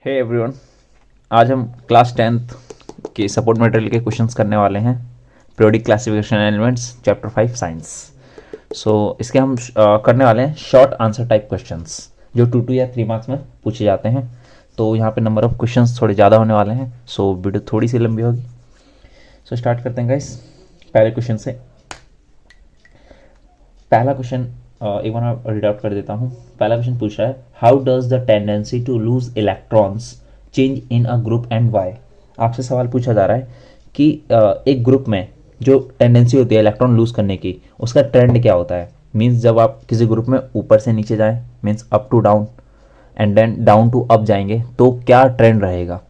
Hey everyone, आज हम class 10th के सपोर्ट मटेरियल के क्वेश्चंस करने वाले हैं। Periodic classification elements chapter 5 science. इसके हम करने वाले हैं शॉर्ट आंसर टाइप क्वेश्चंस जो 2 या 3 मार्क्स में पूछे जाते हैं। तो यहाँ पे नंबर ऑफ क्वेश्चंस थोड़े ज़्यादा होने वाले हैं, सो वीडियो थोड़ी सी लंबी होगी। स्टार्ट करते हैं गाइस पहले क्वेश्चन से। पहला क्वेश्चन एक बार रीड आउट कर देता हूँ। पहला क्वेश्चन पूछ रहा है, how does the tendency to lose electrons change in a group and why. आपसे सवाल पूछा जा रहा है कि एक ग्रुप में जो टेंडेंसी होती है इलेक्ट्रॉन लूज करने की, उसका ट्रेंड क्या होता है। मीन्स जब आप किसी ग्रुप में ऊपर से नीचे जाएं, means up to down and then down to up जाएंगे, तो क्या ट्रेंड रहेगा।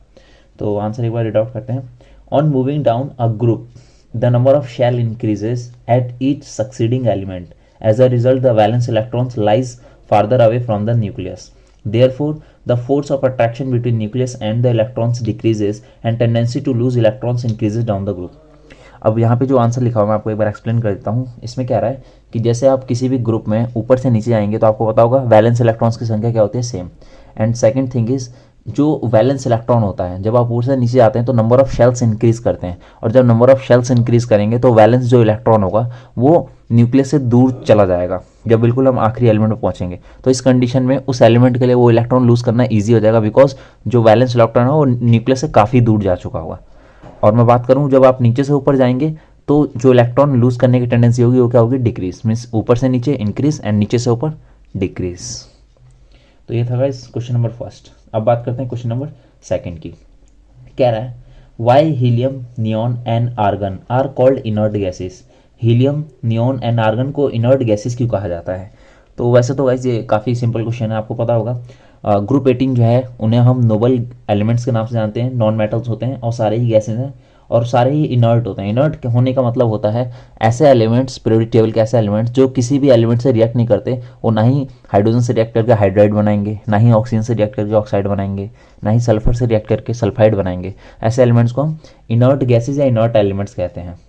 तो आंसर एक बार रीड आउट करते हैं। On moving down a group the number of shell increases at each succeeding element. As a result, the valence electrons lies farther away from the nucleus. Therefore, the force of attraction between nucleus and the electrons decreases and tendency to lose electrons increases down the group. अब यहाँ पे जो answer लिखा हुआ है मैं आपको एक बार एक्सप्लेन कर देता हूँ। इसमें क्या रहा है कि जैसे आप किसी भी ग्रुप में ऊपर से नीचे आएंगे तो आपको पता होगा वैलेंस इलेक्ट्रॉन्स की संख्या क्या होती है, same. And second thing is, जो वैलेंस इलेक्ट्रॉन होता है जब आप ऊपर से नीचे जाते हैं तो नंबर ऑफ शेल्स इंक्रीज करते हैं, और जब नंबर ऑफ शेल्स इंक्रीज करेंगे तो वैलेंस जो इलेक्ट्रॉन होगा वो न्यूक्लियस से दूर चला जाएगा जब बिल्कुल हम आखिरी एलिमेंट में पहुंचेंगे। तो इस कंडीशन में उस एलिमेंट के लिए वो इलेक्ट्रॉन लूज करना ईजी हो जाएगा, बिकॉज जो वैलेंस इलेक्ट्रॉन है वो न्यूक्लियस से काफ़ी दूर जा चुका होगा। और मैं बात करूँ जब आप नीचे से ऊपर जाएंगे तो जो इलेक्ट्रॉन लूज करने की टेंडेंसी होगी वो क्या होगी, डिक्रीज। मीन्स ऊपर से नीचे इंक्रीज एंड नीचे से ऊपर डिक्रीज। तो ये था गाइस क्वेश्चन नंबर फर्स्ट। अब बात करते हैं क्वेश्चन नंबर सेकंड की। कह रहा है, why helium, neon and argon are called inert gases. Helium, neon and argon को इनर्ट गैसेस क्यों कहा जाता है। तो वैसे तो गाइस ये काफ़ी सिंपल क्वेश्चन है, आपको पता होगा। ग्रुप 18 जो है उन्हें हम नोबल एलिमेंट्स के नाम से जानते हैं, नॉन मेटल्स होते हैं और सारे ही गैसेज हैं और सारे ही इनर्ट होते हैं। इनर्ट होने का मतलब होता है ऐसे एलिमेंट्स, पीरियोडिक टेबल के ऐसे एलिमेंट्स जो किसी भी एलिमेंट से रिएक्ट नहीं करते। वो ना ही हाइड्रोजन से रिएक्ट करके हाइड्राइड बनाएंगे, ना ही ऑक्सीजन से रिएक्ट करके ऑक्साइड बनाएंगे, ना ही सल्फर से रिएक्ट करके सल्फाइड बनाएंगे। ऐसे एलिमेंट्स को हम इनर्ट गैसेज या इनर्ट एलिमेंट्स कहते हैं।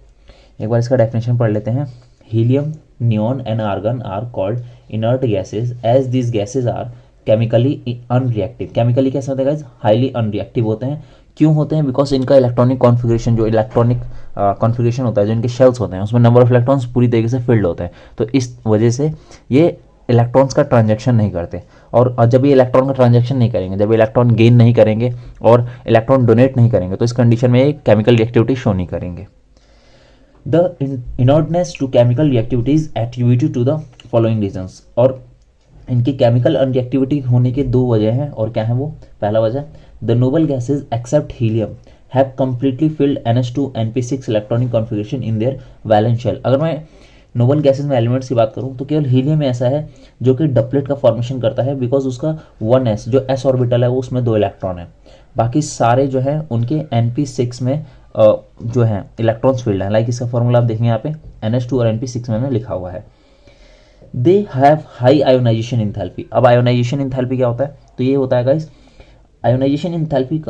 एक बार इसका डेफिनेशन पढ़ लेते हैं। Helium, neon and argon are called inert gases as this gases are chemically unreactive. Chemically कैसे होते हैं गाइस, हाईली अनरिएक्टिव होते हैं। क्यों होते हैं, बिकॉज इनका इलेक्ट्रॉनिक कॉन्फ़िगरेशन, जो इलेक्ट्रॉनिक कॉन्फ़िगरेशन होता है, जो इनके शेल्स होते हैं उसमें नंबर ऑफ इलेक्ट्रॉन्स पूरी तरीके से फिल्ड होते हैं। तो इस वजह से ये इलेक्ट्रॉन्स का ट्रांजैक्शन नहीं करते। और जब ये इलेक्ट्रॉन का ट्रांजैक्शन नहीं करेंगे, जब इलेक्ट्रॉन गेन नहीं करेंगे और इलेक्ट्रॉन डोनेट नहीं करेंगे, तो इस कंडीशन में ये केमिकल रिएक्टिविटी शो नहीं करेंगे। The inertness to chemical reactivity is attributed to the following reasons. और इनकी केमिकल अनरिएक्टिविटी होने के दो वजह हैं, और क्या है वो। पहला वजह, the noble gases except helium have completely filled NH2 NP6 electronic configuration in their valence shell. अगर मैं नोबल गैसेज में एलिमेंट्स की बात करूं तो केवल हीलियम ऐसा है जो कि डबलेट का फॉर्मेशन करता है, बिकॉज उसका 1s जो s ऑर्बिटल है वो उसमें 2 इलेक्ट्रॉन है। बाकी सारे जो है उनके NP6 में जो है इलेक्ट्रॉन्स फील्ड है। लाइक इसका फॉर्मूला आप देखेंगे यहाँ पे NH2 और NP6 में लिखा हुआ है। They have high ionisation enthalpy. अब आयोनाइजेशन इंथैल्पी क्या होता है, तो ये होता है गाइस, आयोनाइजेशन इंथैल्पी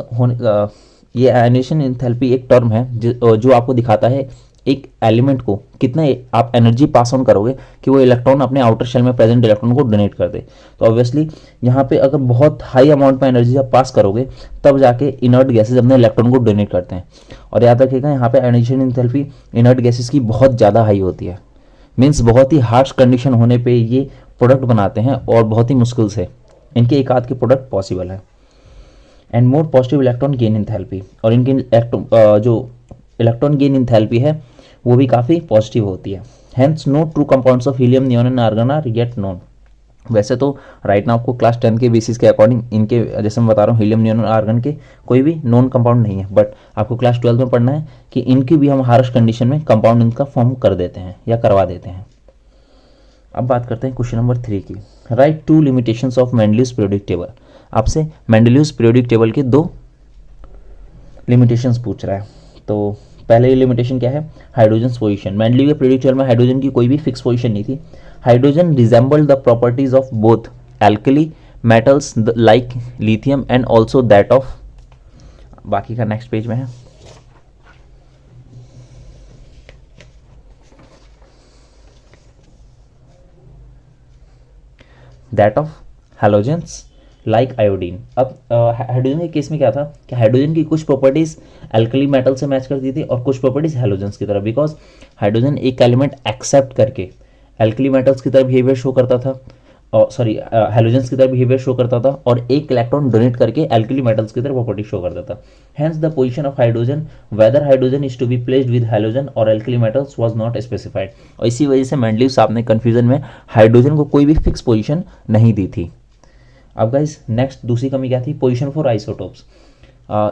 ये आयोनाइजेशन इंथैल्पी एक टर्म है जो आपको दिखाता है एक एलिमेंट को कितना आप एनर्जी पास ऑन करोगे कि वो इलेक्ट्रॉन अपने आउटर शेल में प्रेजेंट इलेक्ट्रॉन को डोनेट कर दे। तो ऑब्वियसली यहाँ पे अगर बहुत हाई अमाउंट में एनर्जी आप पास करोगे तब जाके इनर्ट गैसेज अपने इलेक्ट्रॉन को डोनेट करते हैं। और याद रखिएगा यहाँ पे आयोनाइजेशन इंथैल्पी इनर्ट गैसेज की बहुत ज़्यादा हाई होती है। मीन्स बहुत ही हार्श कंडीशन होने पे ये प्रोडक्ट बनाते हैं और बहुत ही मुश्किल से इनके एक आध के प्रोडक्ट पॉसिबल है। And more positive electron gain enthalpy, और इनकी जो इलेक्ट्रॉन गेन इंथैल्पी है वो भी काफ़ी पॉजिटिव होती है। Hence no true compounds of helium, neon and argon are yet known. वैसे तो राइट नाउ आपको क्लास 10 के बेसिस के अकॉर्डिंग इनके, जैसे मैं बता रहा हूँ, हीलियम, नियॉन और आर्गन के कोई भी नॉन कंपाउंड नहीं है, बट आपको क्लास 12 में पढ़ना है कि इनकी भी हम हार्श कंडीशन में कंपाउंड इनका फॉर्म कर देते हैं या करवा देते हैं। अब बात करते हैं क्वेश्चन नंबर 3 की। Right 2 limitations of Mendeleev's periodic table. आपसे मेंडलीव्स पीरियोडिक टेबल के 2 लिमिटेशंस पूछ रहा है। तो पहले लिमिटेशन क्या है, हाइड्रोजन पोजीशन। मेंडलीव के पीरियोडिक टेबल में हाइड्रोजन की कोई भी फिक्स पोजीशन नहीं थी। Hydrogen resembled the properties of both alkali metals like lithium and also that of, बाकी का नेक्स्ट पेज में है। That of halogens like iodine. अब हाइड्रोजन के केस में क्या था कि हाइड्रोजन की कुछ प्रॉपर्टीज एल्कली मेटल से मैच करती थी और कुछ प्रॉपर्टीज हैलोजेंस की तरह, बिकॉज हाइड्रोजन एक एलिमेंट एक्सेप्ट करके एल्कली मेटल्स की तरह बिहेवियर शो करता था, और सॉरी हैलोजेंस की तरह बिहेवियर शो करता था, और एक इलेक्ट्रॉन डोनेट करके एल्कली मेटल्स की तरह प्रॉपर्टी शो करता था। Hence the position of hydrogen, whether hydrogen is to be placed with halogen और alkali metals was not specified. और इसी वजह से मेंडलीव साहब ने कंफ्यूजन में हाइड्रोजन को कोई भी फिक्स पोजीशन नहीं दी थी। अब गाइस नेक्स्ट दूसरी कमी क्या थी, पोजीशन फॉर आइसोटोप्स।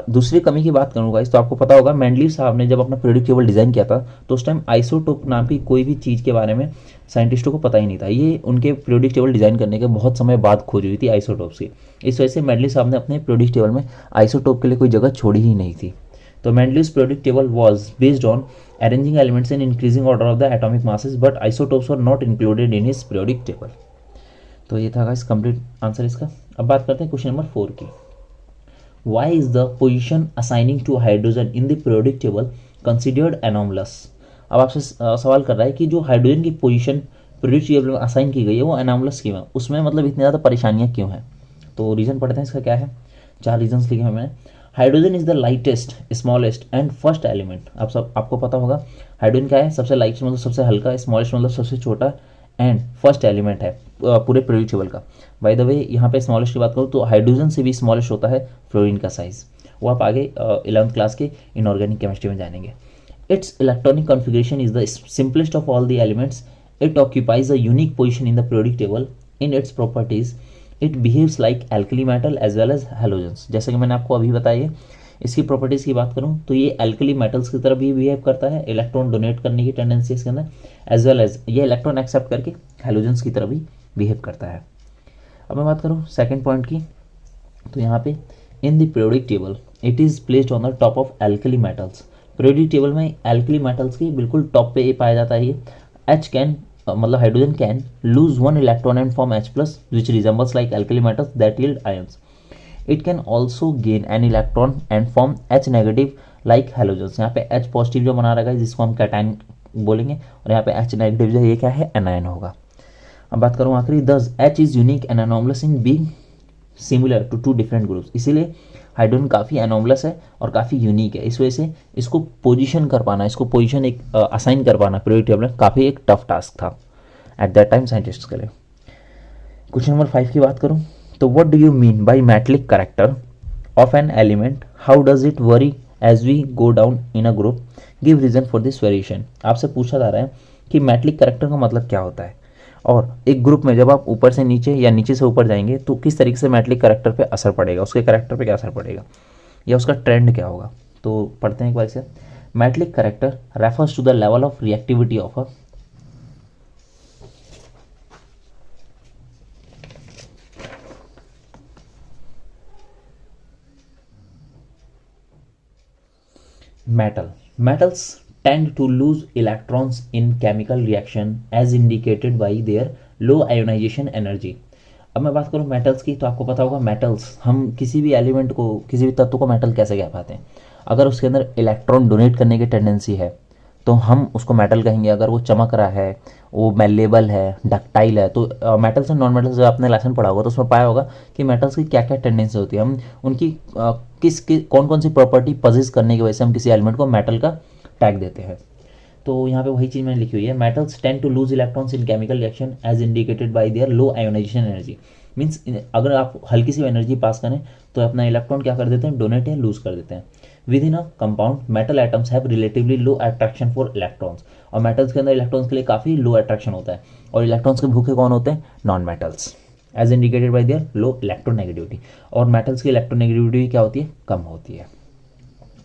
दूसरी कमी की बात करूँ गाइस तो आपको पता होगा मेंडलीव साहब ने जब अपना पीरियोडिक टेबल डिजाइन किया था तो उस टाइम आइसोटोप नाम की कोई भी चीज़ के बारे में साइंटिस्टों को पता ही नहीं था। ये उनके पीरियोडिक टेबल डिजाइन करने के बहुत समय बाद खोज हुई थी आइसोटोप्स की। इस वजह से मेंडलीव साहब ने अपने पीरियोडिक टेबल में आइसोटोप के लिए कोई जगह छोड़ी ही नहीं थी। तो Mendeleev's periodic table was based on arranging elements in increasing order of the atomic masses, but isotopes were not included in his periodic table. तो ये था गाइस कंप्लीट आंसर इसका। अब बात करते हैं क्वेश्चन नंबर 4 की। Why is the position assigning to hydrogen in the periodic table considered anomalous? अब आपसे सवाल कर रहा है कि जो हाइड्रोजन की पोजीशन पीरियोडिक टेबल में असाइन की गई है वो एनोमलस क्यों है, उसमें मतलब इतनी ज़्यादा परेशानियां क्यों हैं। तो रीज़न पढ़ते हैं इसका क्या है। 4 रीजन्स लिखे हैं मैंने। Hydrogen is the lightest smallest and first element. आप सब आपको पता होगा हाइड्रोजन क्या है, सबसे लाइटेस्ट मतलब सबसे हल्का, स्मॉलेस्ट मतलब सबसे छोटा, एंड फर्स्ट एलिमेंट है पूरे पीरियोडिक टेबल का। बाय द वे यहाँ पे स्मॉलेस्ट की बात करूँ तो हाइड्रोजन से भी स्मॉलेस्ट होता है फ्लोरीन का साइज, वो आप आगे 11th क्लास के इनऑर्गेनिक केमिस्ट्री में जानेंगे। Its electronic configuration is the simplest of all the elements. It occupies a unique position in the periodic table. In its properties it behaves like alkali metal as well as halogens. जैसे कि मैंने आपको अभी बताया, इसकी properties की बात करूँ तो ये एल्कली मेटल्स की तरह भी बिहेव करता है, इलेक्ट्रॉन डोनेट करने की टेंडेंसी इसके अंदर, एज वेल एज ये इलेक्ट्रॉन एक्सेप्ट करके हैलोजेंस की तरह भी बिहेव करता है। अब मैं बात करूँ सेकंड पॉइंट की, तो यहाँ पे इन the periodic table it is placed on the top of alkali metals. Periodic table में एल्कली मेटल्स की बिल्कुल टॉप पे ये पाया जाता है। ये एच कैन मतलब hydrogen can lose 1 electron and form H plus which resembles like alkali metals that yield ions. It can also gain an electron and form H negative like halogens. यहाँ पे H positive जो बना रखा है जिसको हम cation बोलेंगे, और यहाँ पे H नेगेटिव जो ये क्या है, एनायन होगा। अब बात करूँ आखिरी, thus H is unique and anomalous in being similar to 2 different groups. इसीलिए हाइड्रोजन काफ़ी एनोमलस है और काफ़ी यूनिक है। इस वजह से इसको पोजीशन कर पाना, इसको पोजीशन एक असाइन कर पाना पीरियोडिक टेबल में काफ़ी एक टफ टास्क था एट दैट टाइम साइंटिस्ट के लिए। क्वेश्चन नंबर 5 की बात करूँ तो what do you mean by metallic character of an element, how does it vary as we go down in a group, give reason for this variation. आपसे पूछा जा रहा है कि मेटलिक कैरेक्टर का मतलब क्या होता है, और एक ग्रुप में जब आप ऊपर से नीचे या नीचे से ऊपर जाएंगे तो किस तरीके से मेटलिक कैरेक्टर पे असर पड़ेगा, उसके कैरेक्टर पे क्या असर पड़ेगा, या उसका ट्रेंड क्या होगा। तो पढ़ते हैं एक बार से। Metallic character refers to the level of reactivity of a metal. Metals tend to lose electrons in chemical reaction as indicated by their low ionization energy. अब मैं बात करूँ मेटल्स की तो आपको पता होगा मेटल्स, हम किसी भी एलिमेंट को, किसी भी तत्व को मेटल कैसे कह पाते हैं। अगर उसके अंदर इलेक्ट्रॉन डोनेट करने की टेंडेंसी है तो हम उसको मेटल कहेंगे। अगर वो चमक रहा है, वो मेलेबल है, डक्टाइल है, तो मेटल्स एंड नॉन मेटल्स जो आपने लेसन पढ़ा होगा तो उसमें पाया होगा कि मेटल्स की क्या क्या टेंडेंसी होती है, हम उनकी कौन कौन सी प्रॉपर्टी पजेस करने की वजह से हम किसी एलिमेंट को मेटल का टैग देते हैं। तो यहाँ पे वही चीज़ मैंने लिखी हुई है, metals tend to lose electrons in chemical reaction as indicated by their low ionisation energy. Means अगर आप हल्की सी एनर्जी पास करें तो अपना इलेक्ट्रॉन क्या कर देते हैं, डोनेट या लूज कर देते हैं। With in a compound metal atoms have relatively low attraction for electrons, और मेटल्स के अंदर इलेक्ट्रॉन्स के लिए काफ़ी लो अट्रैक्शन होता है, और इलेक्ट्रॉन्स के भूखे कौन होते हैं, non metals, as indicated by their low electronegativity. और मेटल्स की इलेक्ट्रोनेगेटिविटी क्या होती है, कम होती है।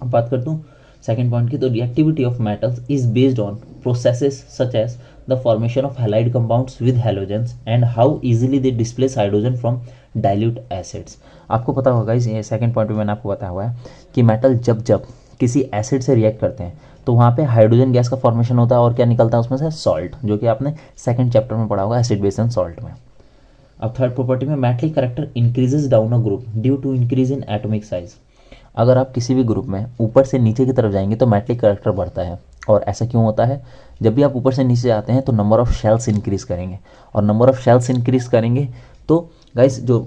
अब बात करता हूँ सेकेंड पॉइंट की, तो reactivity of metals is based on processes such as the formation of halide compounds with halogens and how easily they displace hydrogen from dilute acids. आपको पता होगा इस सेकंड पॉइंट में मैंने आपको बताया हुआ है कि मेटल जब जब किसी एसिड से रिएक्ट करते हैं तो वहाँ पे हाइड्रोजन गैस का फॉर्मेशन होता है, और क्या निकलता है उसमें से, सॉल्ट, जो कि आपने सेकंड चैप्टर में पढ़ा होगा एसिड बेस एंड सॉल्ट में। अब थर्ड प्रॉपर्टी में metallic character increases down a group due to increase in atomic size. अगर आप किसी भी ग्रुप में ऊपर से नीचे की तरफ जाएंगे तो मेटलिक कैरेक्टर बढ़ता है, और ऐसा क्यों होता है, जब भी आप ऊपर से नीचे आते हैं तो नंबर ऑफ शेल्स इंक्रीज करेंगे, और नंबर ऑफ शेल्स इंक्रीज करेंगे तो गाइस जो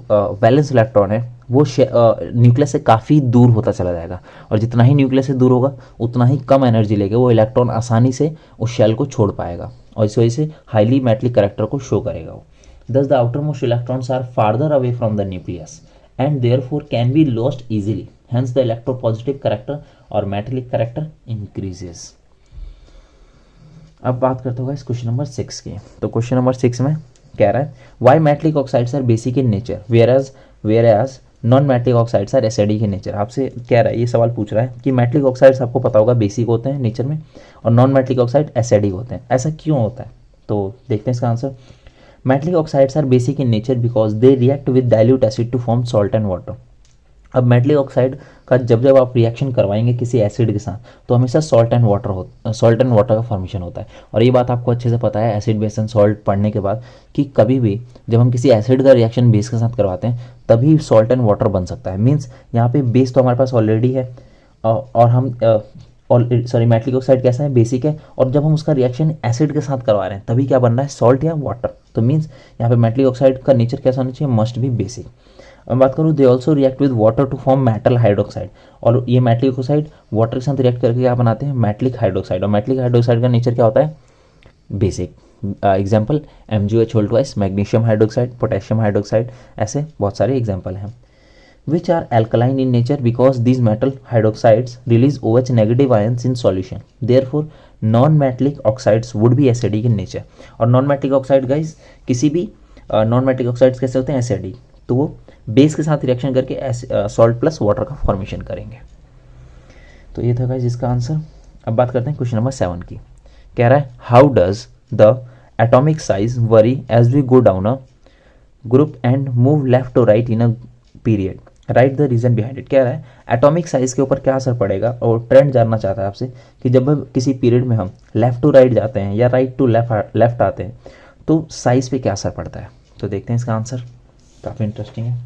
वैलेंस इलेक्ट्रॉन है वो न्यूक्लियस से काफ़ी दूर होता चला जाएगा, और जितना ही न्यूक्लियस से दूर होगा उतना ही कम एनर्जी लेके वो इलेक्ट्रॉन आसानी से उस शेल को छोड़ पाएगा, और इस वजह से हाईली मेटलिक करेक्टर को शो करेगा वो। Thus, the outermost electrons are farther away from the nucleus and therefore can be lost easily. Hence, the electropositive character or metallic character increases. अब बात करते हो इस क्वेश्चन नंबर 6 की। तो क्वेश्चन नंबर 6 में कह रहा है why metallic oxides are basic in nature where non metallic oxides are acidic in nature. आपसे कह रहा है, ये सवाल पूछ रहा है कि मेटलिक ऑक्साइड्स आपको पता होगा बेसिक होते हैं नेचर में, और नॉन मेटलिक ऑक्साइड एसिडिक होते हैं, ऐसा क्यों होता है? तो देखते हैं इसका answer. Metallic oxides are basic in nature because they react with dilute acid to form salt and water. अब मेटलिक ऑक्साइड का जब आप रिएक्शन करवाएंगे किसी एसिड के साथ तो हमेशा सॉल्ट एंड वाटर का फॉर्मेशन होता है। और ये बात आपको अच्छे से पता है एसिड बेस एंड सॉल्ट पढ़ने के बाद कि कभी भी जब हम किसी एसिड का रिएक्शन बेस के साथ करवाते हैं तभी सॉल्ट एंड वाटर बन सकता है। मीन्स यहाँ पे बेस तो हमारे पास ऑलरेडी है, और हम मेटलिक ऑक्साइड कैसा है, बेसिक है, और जब हम उसका रिएक्शन एसिड के साथ करवा रहे हैं तभी क्या बन रहा है, सॉल्ट या वाटर। तो मीन्स यहाँ पे मेटलिक ऑक्साइड का नेचर कैसा होना चाहिए, मस्ट बी बेसिक। मैं बात करूँ, they also react with water to form metal hydroxide, और ये मेटलिक ऑक्साइड वाटर के साथ रिएक्ट करके क्या बनाते हैं, मेटलिक हाइड्रोक्साइड। और मेटलिक हाइड्रोक्साइड का नेचर क्या होता है, basic. Example MgOH, magnesium hydroxide, potassium hydroxide, ऐसे बहुत सारे एग्जाम्पल हैं। which are alkaline in nature because these metal hydroxides release OH negative ions in solution. Therefore, non-metallic oxides would be acidic in nature. और non-metallic oxide guys किसी भी non-metallic oxides कैसे होते हैं, acidic, तो वो बेस के साथ रिएक्शन करके सॉल्ट प्लस वाटर का फॉर्मेशन करेंगे। तो ये था गाइज इसका आंसर। अब बात करते हैं क्वेश्चन नंबर 7 की। कह रहा है how does the atomic size vary as we go down a group and move left to right in a period, right the reason behind it. कह रहा है एटॉमिक साइज के ऊपर क्या असर पड़ेगा, और ट्रेंड जानना चाहता है आपसे कि जब किसी पीरियड में हम लेफ्ट टू राइट जाते हैं या राइट टू लेफ्ट आते हैं तो साइज पे क्या असर पड़ता है। तो देखते हैं इसका आंसर, काफ़ी इंटरेस्टिंग है।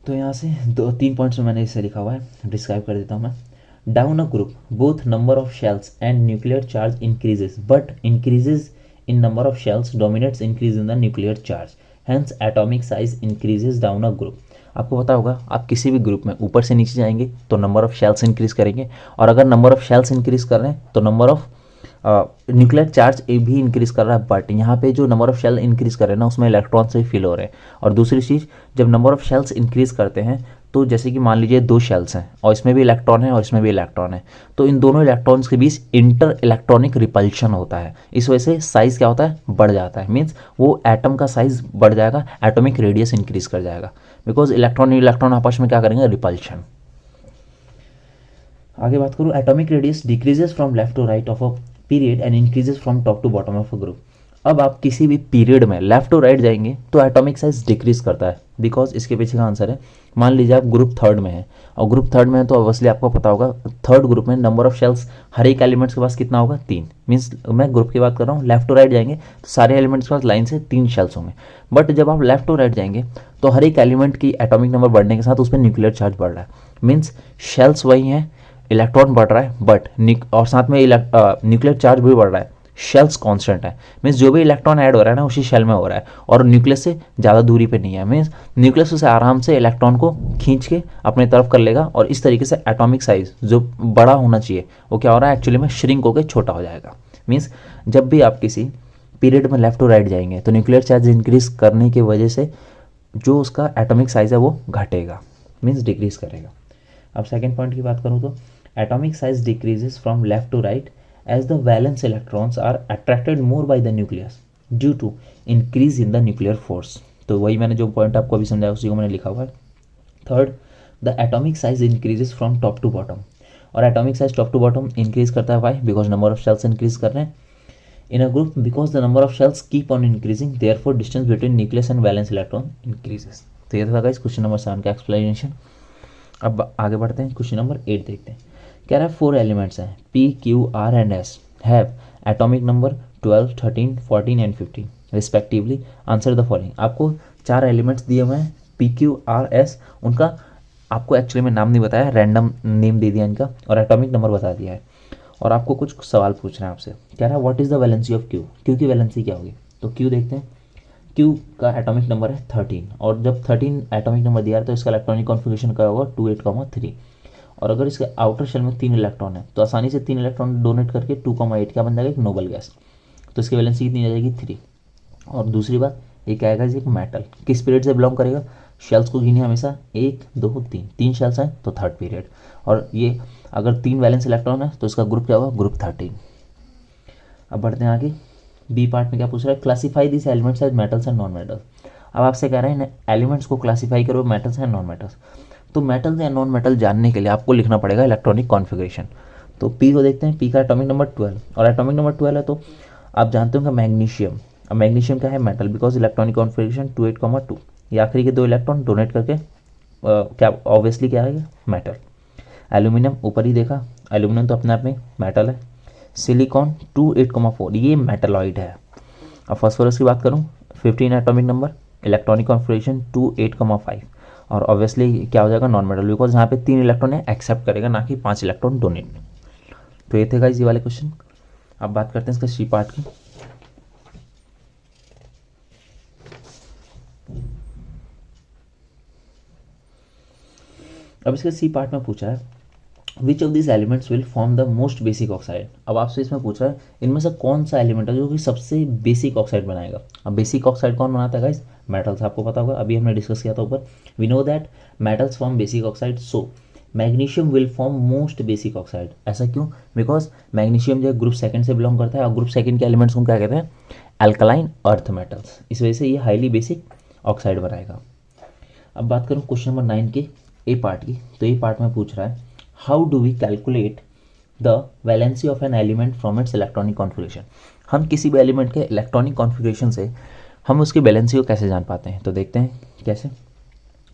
तो यहाँ से 2-3 पॉइंट्स में मैंने इसे लिखा हुआ है, डिस्क्राइब कर देता हूँ मैं। Down a group both number of shells and nuclear charge increases but increases in number of shells dominates increase in the nuclear charge, hence atomic size increases down a group. आपको पता होगा आप किसी भी ग्रुप में ऊपर से नीचे जाएंगे तो नंबर ऑफ शेल्स इंक्रीज करेंगे, और अगर नंबर ऑफ शेल्स इंक्रीज कर रहे हैं तो नंबर ऑफ न्यूक्लियर चार्ज भी इंक्रीज कर रहा है, बट यहाँ पे जो नंबर ऑफ शेल इंक्रीज कर रहे हैं ना उसमें इलेक्ट्रॉन से फिल हो रहे हैं। और दूसरी चीज़, जब नंबर ऑफ शेल्स इंक्रीज करते हैं तो जैसे कि मान लीजिए 2 शेल्स हैं और इसमें भी इलेक्ट्रॉन है और इसमें भी इलेक्ट्रॉन है, तो इन दोनों इलेक्ट्रॉन्स के बीच इंटर इलेक्ट्रॉनिक रिपल्शन होता है। इस वजह से साइज़ क्या होता है, बढ़ जाता है। मीन्स वो एटम का साइज़ बढ़ जाएगा, एटॉमिक रेडियस इंक्रीज कर जाएगा, बिकॉज इलेक्ट्रॉन आपस में क्या करेंगे, रिपल्शन। आगे बात करूँ, atomic radius decreases from left to right of a period and increases from top to bottom of a group. अब आप किसी भी पीरियड में लेफ्ट टू राइट जाएंगे तो एटॉमिक साइज डिक्रीज करता है, बिकॉज इसके पीछे का आंसर है। मान लीजिए आप ग्रुप 3 में है, और ग्रुप 3 में है तो ऑब्वियसली आपको पता होगा 3rd ग्रुप में नंबर ऑफ शेल्स हर एक एलिमेंट्स के पास कितना होगा, 3। मीन्स मैं ग्रुप की बात कर रहा हूँ, लेफ्ट टू राइट जाएंगे तो सारे एलिमेंट्स के पास लाइन से 3 शेल्स होंगे। बट जब आप लेफ्ट टू राइट जाएंगे तो हर एक एलिमेंट की एटॉमिक नंबर बढ़ने के साथ उसमें न्यूक्लियर चार्ज बढ़ रहा है। मीन्स शेल्स वही हैं, इलेक्ट्रॉन बढ़ रहा है, बट और साथ में न्यूक्लियर चार्ज भी बढ़ रहा है, शेल्स कांस्टेंट है। मीन्स जो भी इलेक्ट्रॉन ऐड हो रहा है ना उसी शेल में हो रहा है, और न्यूक्लियस से ज़्यादा दूरी पे नहीं है। मीन्स न्यूक्लियस उसे आराम से इलेक्ट्रॉन को खींच के अपने तरफ कर लेगा, और इस तरीके से एटॉमिक साइज जो बड़ा होना चाहिए वो क्या हो रहा है, एक्चुअली में श्रिंक होकर छोटा हो जाएगा। मीन्स जब भी आप किसी पीरियड में लेफ्ट टू राइट जाएंगे तो न्यूक्लियर चार्ज इंक्रीज करने की वजह से जो उसका एटॉमिक साइज है वो घटेगा, मीन्स डिक्रीज करेगा। अब सेकेंड पॉइंट की बात करूँ तो atomic size decreases from left to right as the valence electrons are attracted more by the nucleus due to increase in the nuclear force। तो वही मैंने जो पॉइंट आपको अभी समझाया उसी को मैंने लिखा हुआ है। Third, the atomic size increases from top to bottom, और atomic size top to bottom increase करता है, why, because number of shells increase कर रहे हैं in a group, because the number of shells keep on increasing, therefore distance between nucleus and valence electron increases. तो ये था guys question number 7 का explanation. अब आगे बढ़ते हैं, क्वेश्चन नंबर 8 देखते हैं। कह रहा है 4 एलिमेंट्स हैं P, Q, R and S have atomic number 12, 13, 14 and 15 respectively, answer the following. आपको 4 एलिमेंट्स दिए हुए हैं P, Q, R, S, उनका आपको एक्चुअली में नाम नहीं बताया, रैंडम नेम दे दिया इनका और एटॉमिक नंबर बता दिया है, और आपको कुछ सवाल पूछना है आपसे। कह रहा है what is the valency of Q, Q की वैलेंसी क्या होगी। तो क्यू देखते हैं, क्यू का एटॉमिक नंबर है 13, और जब 13 एटॉमिक नंबर दिया है तो इसका इलेक्ट्रॉनिक कॉन्फ़िगरेशन क्या होगा 28,3। और अगर इसके आउटर शेल में 3 इलेक्ट्रॉन है तो आसानी से 3 इलेक्ट्रॉन डोनेट करके 2,8 क्या बन जाएगा, एक नोबल गैस। तो इसकी वैलेंसी कितनी आ जाएगी 3। और दूसरी बात, ये क्या आएगा जी, एक मेटल किस पीरियड से बिलोंग करेगा, शेल्स को गिने हमेशा 1 2 3, 3 शेल्स हैं तो थर्ड पीरियड। और ये अगर 3 वैलेंस इलेक्ट्रॉन है तो इसका ग्रुप क्या होगा, ग्रुप 13। अब बढ़ते हैं आगे, बी पार्ट में क्या पूछ रहा है, classify this elements as metals and non metals. अब आपसे कह रहे हैं एलिमेंट्स को क्लासीफाई करो मेटल्स एंड नॉन मेटल्स। तो मेटल्स या नॉन मेटल जानने के लिए आपको लिखना पड़ेगा इलेक्ट्रॉनिक कॉन्फ़िगरेशन। तो पी को देखते हैं, पी का एटॉमिक नंबर 12, और एटॉमिक नंबर 12 है तो आप जानते हो कि मैग्नीशियम। अब मैग्नीशियम क्या है, मेटल, बिकॉज इलेक्ट्रॉनिक कॉन्फ़िगरेशन 28,2। ये आखिरी के 2 इलेक्ट्रॉन डोनेट करके क्या ऑब्वियसली क्या है, मेटल। एल्यूमिनियम ऊपर ही देखा, एल्यूमिनियम तो अपने आप में मेटल है। सिलिकॉन 28,4, ये मेटलॉइड है। अब फॉस्फोरस की बात करूँ, 15 एटॉमिक नंबर, इलेक्ट्रॉनिक कॉन्फ़िगरेशन 28,5, और ऑब्वियसली क्या हो जाएगा, नॉन मेटल, बिकॉज यहाँ पे 3 इलेक्ट्रॉन है एक्सेप्ट करेगा, ना कि 5 इलेक्ट्रॉन डोनेट। तो ये थे गाइस ये वाले क्वेश्चन। अब बात करते हैं इसका सी पार्ट की। अब इसके सी पार्ट में पूछा है which of this elements will form the most basic oxide. अब आपसे इसमें पूछा है इनमें से कौन सा एलिमेंट है जो कि सबसे बेसिक ऑक्साइड बनाएगा। अब बेसिक ऑक्साइड कौन बनाता है गाइस, मेटल्स, आपको पता होगा, अभी हमने डिस्कस किया था ऊपर। We know that metals form basic oxide, so magnesium will form most basic oxide. ऐसा क्यों, बिकॉज मैग्नीशियम जो ग्रुप सेकंड से बिलोंग करता है, और ग्रुप सेकंड के एलिमेंट्स को क्या कहते हैं, अल्कलाइन अर्थ मेटल्स, इस वजह से ये हाईली बेसिक ऑक्साइड बनाएगा। अब बात करूँ क्वेश्चन नंबर 9 के ए पार्ट की, तो ए पार्ट में पूछ रहा है how do we calculate the valency of an element from its electronic configuration. हम किसी भी एलिमेंट के इलेक्ट्रॉनिक कॉन्फ़िगरेशन से हम उसकी वैलेंसी को कैसे जान पाते हैं, तो देखते हैं कैसे।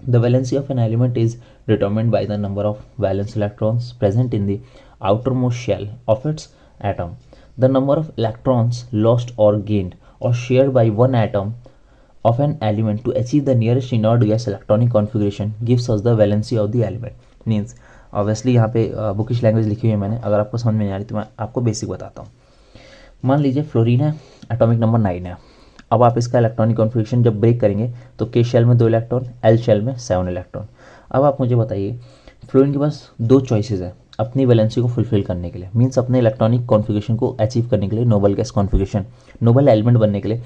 The valency of an element is determined by the number of valence electrons present in the outermost shell of its atom, the number of electrons lost और गेन्ड और shared by one atom of an element to achieve the nearest inert gas electronic configuration gives us the valency of the element। Means obviously यहाँ पे bookish language लिखी हुई है मैंने, अगर आपको समझ में नहीं आ रही तो मैं आपको बेसिक बताता हूँ। मान लीजिए फ्लोरीन है, एटॉमिक नंबर 9 है। अब आप इसका इलेक्ट्रॉनिक कॉन्फ़िगरेशन जब ब्रेक करेंगे तो के शेल में 2 इलेक्ट्रॉन, एल शेल में 7 इलेक्ट्रॉन। अब आप मुझे बताइए, फ्लोरीन के पास 2 चॉइसेस है अपनी वैलेंसी को फुलफिल करने के लिए, मीन्स अपने इलेक्ट्रॉनिक कॉन्फ़िगरेशन को अचीव करने के लिए, noble gas configuration, noble element बनने के लिए।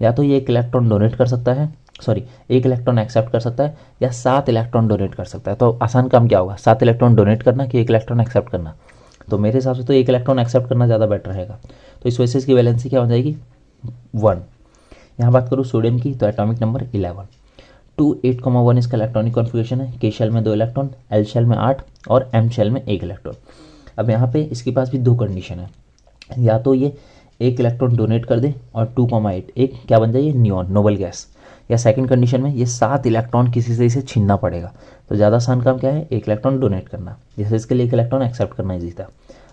या तो ये 1 इलेक्ट्रॉन डोनेट कर सकता है, सॉरी 1 इलेक्ट्रॉन एक्सेप्ट कर सकता है, या 7 इलेक्ट्रॉन डोनेट कर सकता है। तो आसान काम क्या होगा, 7 इलेक्ट्रॉन डोनेट करना कि 1 इलेक्ट्रॉन एक्सेप्ट करना। तो मेरे हिसाब से तो 1 इलेक्ट्रॉन एक्सेप्ट करना ज़्यादा बेटर रहेगा। तो इस वजह से इसकी वैलेंसी क्या हो जाएगी 1। यहाँ बात करूँ सोडियम की, तो एटॉमिक नंबर 11, 28,1 इसका इलेक्ट्रॉनिक कॉन्फ़िगरेशन है। के शेल में 2 इलेक्ट्रॉन, एल शेल में 8 और एम शेल में 1 इलेक्ट्रॉन। अब यहाँ पे इसके पास भी 2 कंडीशन है, या तो ये 1 इलेक्ट्रॉन डोनेट कर दे और 2,8 एक क्या बन जाए, ये नियॉन नोबल गैस, या सेकंड कंडीशन में ये 7 इलेक्ट्रॉन किसी से इसे छीनना पड़ेगा। तो ज़्यादा आसान काम क्या है, 1 इलेक्ट्रॉन डोनेट करना, जैसे इसके लिए 1 इलेक्ट्रॉन एक्सेप्ट करना ईजी था।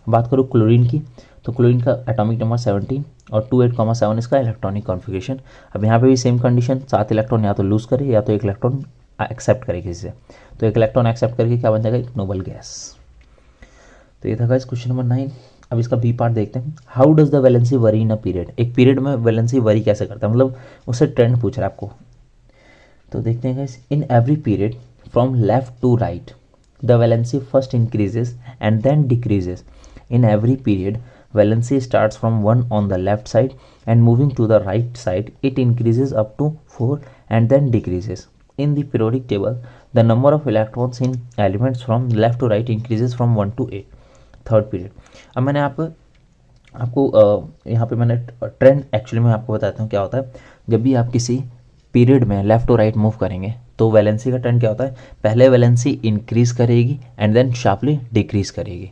बात करूँ क्लोरीन की, तो क्लोरीन का एटॉमिक नंबर 17 और 28,7 इसका इलेक्ट्रॉनिक कॉन्फ़िगरेशन। अब यहाँ पे भी सेम कंडीशन, 7 इलेक्ट्रॉन या तो लूज़ करे या तो 1 इलेक्ट्रॉन एक्सेप्ट करे किसी से। तो 1 इलेक्ट्रॉन एक्सेप्ट करके क्या बन जाएगा, एक नोबल गैस। तो ये था गाइस क्वेश्चन नंबर 9। अब इसका बी पार्ट देखते हैं, how does the valency worry in a period. एक पीरियड में वैलेंसी वरी कैसे करता है, मतलब उससे ट्रेंड पूछ रहा है आपको। तो देखते हैं guys, in every period from left to right the valency first increases and then decreases. In every period valency starts from 1 on the left side and moving to the right side it increases up to 4 and then decreases. In the periodic table the number of electrons in elements from left to right increases from 1 to 8. Third period. अब मैंने आपको यहाँ पे मैंने trend actually मैं आपको बताता हूँ क्या होता है। जब भी आप किसी पीरियड में लेफ्ट टू राइट मूव करेंगे तो वैलेंसी का ट्रेंड क्या होता है, पहले वैलेंसी इंक्रीज करेगी एंड देन शार्पली डिक्रीज करेगी।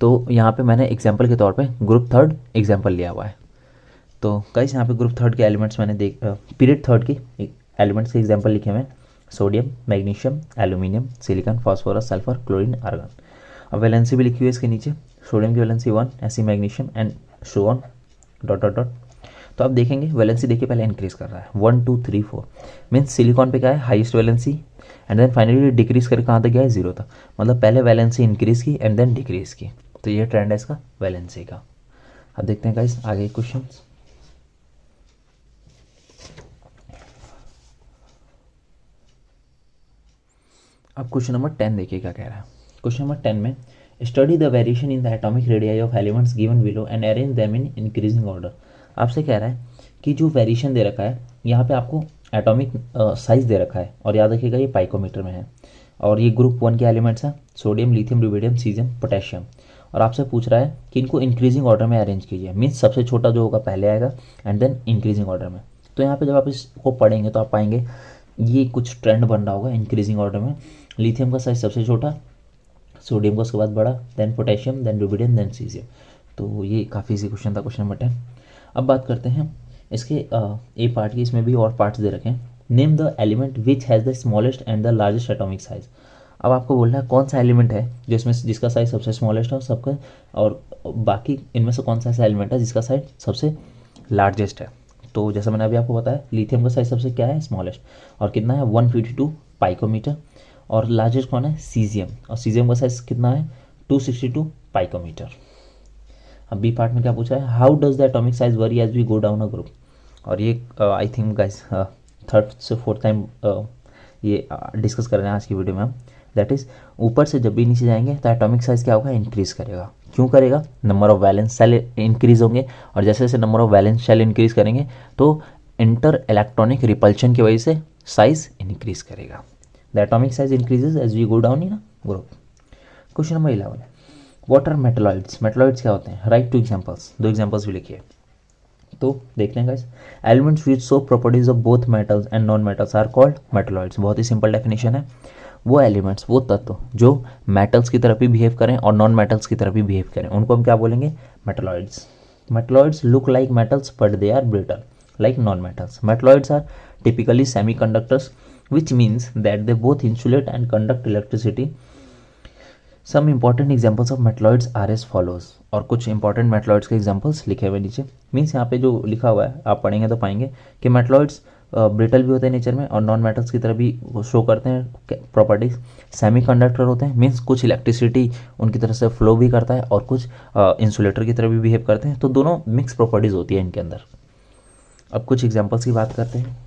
तो यहाँ पे मैंने एग्जांपल के तौर पे ग्रुप थर्ड एग्जांपल लिया हुआ है। तो गाइस यहाँ पे ग्रुप थर्ड के एलिमेंट्स मैंने पीरियड थर्ड की एलिमेंट्स के एग्जांपल लिखे हुए हैं, sodium, magnesium, aluminium, silicon, phosphorus, sulphur, chlorine, argon. अब वैलेंसी भी लिखी हुई है इसके नीचे, सोडियम की वैलेंसी 1, ऐसी magnesium and so on dot dot dot. तो आप देखेंगे वैलेंसी देखिए पहले इंक्रीज कर रहा है 1 2 3 4, मीन्स सिलिकॉन पे क्या है highest valency, and then finally decrease करके कहाँ तक गया है, 0 तक। मतलब पहले वैलेंसी इंक्रीज की एंड देन डिक्रीज की। तो ये ट्रेंड है इसका वैलेंसी का। अब देखते हैं गाइस आगे क्वेश्चन। अब क्वेश्चन नंबर 10 देखिए क्या कह रहा है। क्वेश्चन नंबर 10 में study the variation in the atomic radii of elements given below and arrange them in increasing order. आपसे कह रहा है कि जो वेरिएशन दे रखा है यहाँ पे आपको एटॉमिक साइज दे रखा है, और याद रखिएगा ये पाइकोमीटर में है, और ये ग्रुप 1 के एलिमेंट्स हैं, sodium, lithium, rubidium, caesium, potassium. और आपसे पूछ रहा है कि इनको इंक्रीजिंग ऑर्डर में अरेंज कीजिए, मीन्स सबसे छोटा जो होगा पहले आएगा एंड देन इंक्रीजिंग ऑर्डर में। तो यहाँ पे जब आप इसको पढ़ेंगे तो आप पाएंगे ये कुछ ट्रेंड बन रहा होगा इंक्रीजिंग ऑर्डर में। लिथियम का साइज सबसे छोटा, सोडियम का उसके बाद बड़ा, then potassium, then rubidium, then caesium. तो ये काफ़ी इजी क्वेश्चन था, क्वेश्चन नंबर 10। अब बात करते हैं इसके ए पार्ट की। इसमें भी और पार्ट्स दे रखे हैं। Name the element which has the smallest and the largest atomic size. अब आपको बोलना है कौन सा एलिमेंट है जिसका साइज सबसे स्मॉलेस्ट है और सबका, और बाकी इनमें से कौन सा ऐसा एलिमेंट है जिसका साइज सबसे लार्जेस्ट है। तो जैसा मैंने अभी आपको बताया, लिथियम का साइज सबसे क्या है, स्मॉलेस्ट, और कितना है 152 पाइकोमीटर। और लार्जेस्ट कौन है, सीजियम, और सीजियम का साइज कितना है 262 पाइकोमीटर। अब बी पार्ट में क्या पूछा है, how does the atomic size vary as we go down a group. और ये आई थिंक गाइस थर्ड से फोर्थ टाइम ये डिस्कस कर रहे हैं आज की वीडियो में हम। दैट इज ऊपर से जब भी नीचे जाएंगे तो एटॉमिक साइज क्या होगा, इंक्रीज करेगा। क्यों करेगा, number of valence shell increase होंगे, और जैसे जैसे number of valence shell increase करेंगे तो इंटर इलेक्ट्रॉनिक रिपल्शन की वजह से साइज इंक्रीज करेगा। The atomic size increases as we go down in group. Question number 11, what are metalloids. Metalloids क्या होते हैं, राइट 2 एग्जांपल्स, 2 एग्जांपल्स भी लिखिए। तो देख लें guys, elements which show properties of both metals and non metals are called metalloids. बहुत ही सिंपल डेफिनेशन है। वो एलिमेंट्स, वो तत्व जो मेटल्स की तरफ भी बिहेव करें और नॉन मेटल्स की तरफ भी बिहेव करें, उनको हम क्या बोलेंगे, metalloids. Metalloids look like metals but they are brittle like non metals. Metalloids are typically semiconductors, which means that they both insulate and conduct electricity. Some important examples of metalloids are as follows। और कुछ important metalloids के examples लिखे हुए नीचे। Means यहाँ पे जो लिखा हुआ है आप पढ़ेंगे तो पाएंगे कि मेटलॉइड्स ब्रिटल भी होते हैं नेचर में और नॉन मेटल्स की तरह भी शो करते हैं प्रॉपर्टीज। सेमी कंडक्टर होते हैं, मीन्स कुछ इलेक्ट्रिसिटी उनकी तरफ से फ्लो भी करता है और कुछ इंसुलेटर की तरह भी बिहेव करते हैं। तो दोनों मिक्स प्रॉपर्टीज होती है इनके अंदर। अब कुछ एग्जाम्पल्स की बात करते हैं।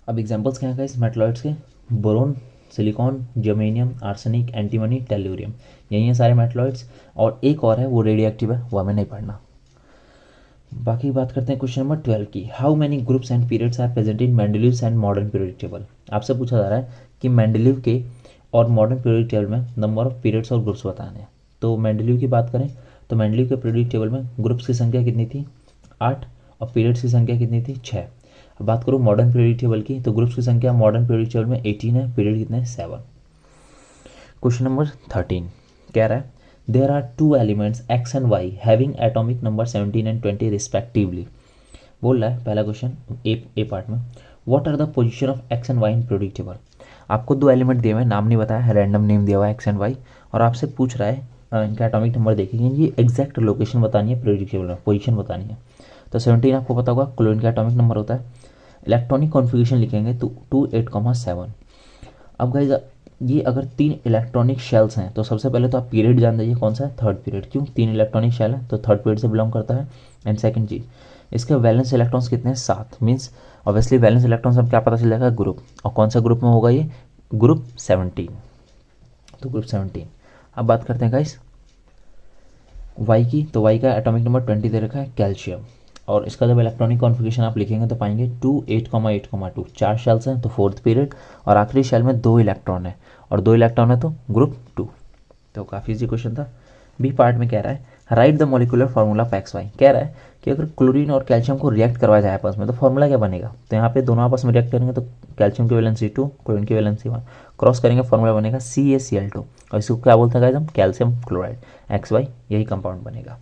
अब एग्जांपल्स क्या हैं इस मेटलॉइड्स के, boron, silicon, germanium, arsenic, antimony, tellurium, यही हैं सारे मेटलॉइड्स। और एक और है वो रेडियो एक्टिव है, वो हमें नहीं पढ़ना। बाकी बात करते हैं क्वेश्चन नंबर 12 की। How many groups and periods are present in Mendeleev's and modern periodic table. आपसे पूछा जा रहा है कि मेंडलीव के और मॉडर्न पीरियडिक टेबल में नंबर ऑफ पीरियड्स और ग्रुप्स बताने हैं। तो मेंडलीव की बात करें तो मेंडलीव के पीरियडिक टेबल में ग्रुप्स की संख्या कितनी थी, 8, और पीरियड्स की संख्या कितनी थी, 6। अब बात करूँ मॉडर्न पीरियडिक टेबल की, तो ग्रुप्स की संख्या मॉडर्न पीरियडिक टेबल में 18 है, पीरियड कितने हैं, 7। क्वेश्चन नंबर 13 कह रहा है there are 2 elements X and Y having atomic number 17 and 20 respectively. बोल रहा है पहला क्वेश्चन ए पार्ट में, what are the position of X and Y in periodic table. आपको 2 एलिमेंट दिए हुए हैं, नाम नहीं बताया है, रैंडम नेम दिया हुआ है एक्स एंड वाई, और आपसे पूछ रहा है इनका एटॉमिक नंबर देखेंगे, ये एग्जैक्ट लोकेशन बतानी है पीरियडिक टेबल में, पोजीशन बतानी है। तो 17 आपको पता होगा क्लोरीन का एटॉमिक नंबर होता है। इलेक्ट्रॉनिक कॉन्फ़िगरेशन लिखेंगे तो 28,7। अब गाइस ये अगर 3 इलेक्ट्रॉनिक शेल्स हैं तो सबसे पहले तो आप पीरियड जान दीजिए कौन सा है, थर्ड पीरियड। क्यों, 3 इलेक्ट्रॉनिक शेल है तो थर्ड पीरियड से बिलोंग करता है। एंड सेकंड चीज, इसके वैलेंस इलेक्ट्रॉन्स कितने हैं, 7। मीन्स ऑब्वियसली वैलेंस इलेक्ट्रॉन्स अब क्या पता चल जाएगा, ग्रुप। और कौन सा ग्रुप में होगा ये, ग्रुप 17। तो ग्रुप 17। अब बात करते हैं गाइस वाई की, तो वाई का एटॉमिक नंबर 20 दे रखा है, कैल्शियम। और इसका जब इलेक्ट्रॉनिक कॉन्फ़िगरेशन आप लिखेंगे तो पाएंगे 2, 8,8,2। 4 शेल्स हैं तो फोर्थ पीरियड, और आखिरी शेल में 2 इलेक्ट्रॉन है, और 2 इलेक्ट्रॉन है तो ग्रुप 2। तो काफ़ी इजी क्वेश्चन था। बी पार्ट में कह रहा है write the molecular formula of X Y. कह रहा है कि अगर क्लोरीन और कैल्शियम को रिएक्ट करवाया जाए आपस में तो फार्मूला क्या बनेगा। तो यहाँ पे दोनों आपस में रिएक्ट करेंगे तो कैल्शियम की वैलेंसी 2, क्लोरीन की वैलेंसी 1, क्रॉस करेंगे फार्मूला बनेगा CaCl2, और इसको क्या बोलते हैं गाइस हम, कैल्शियम क्लोराइड। एक्स वाई यही कंपाउंड बनेगा।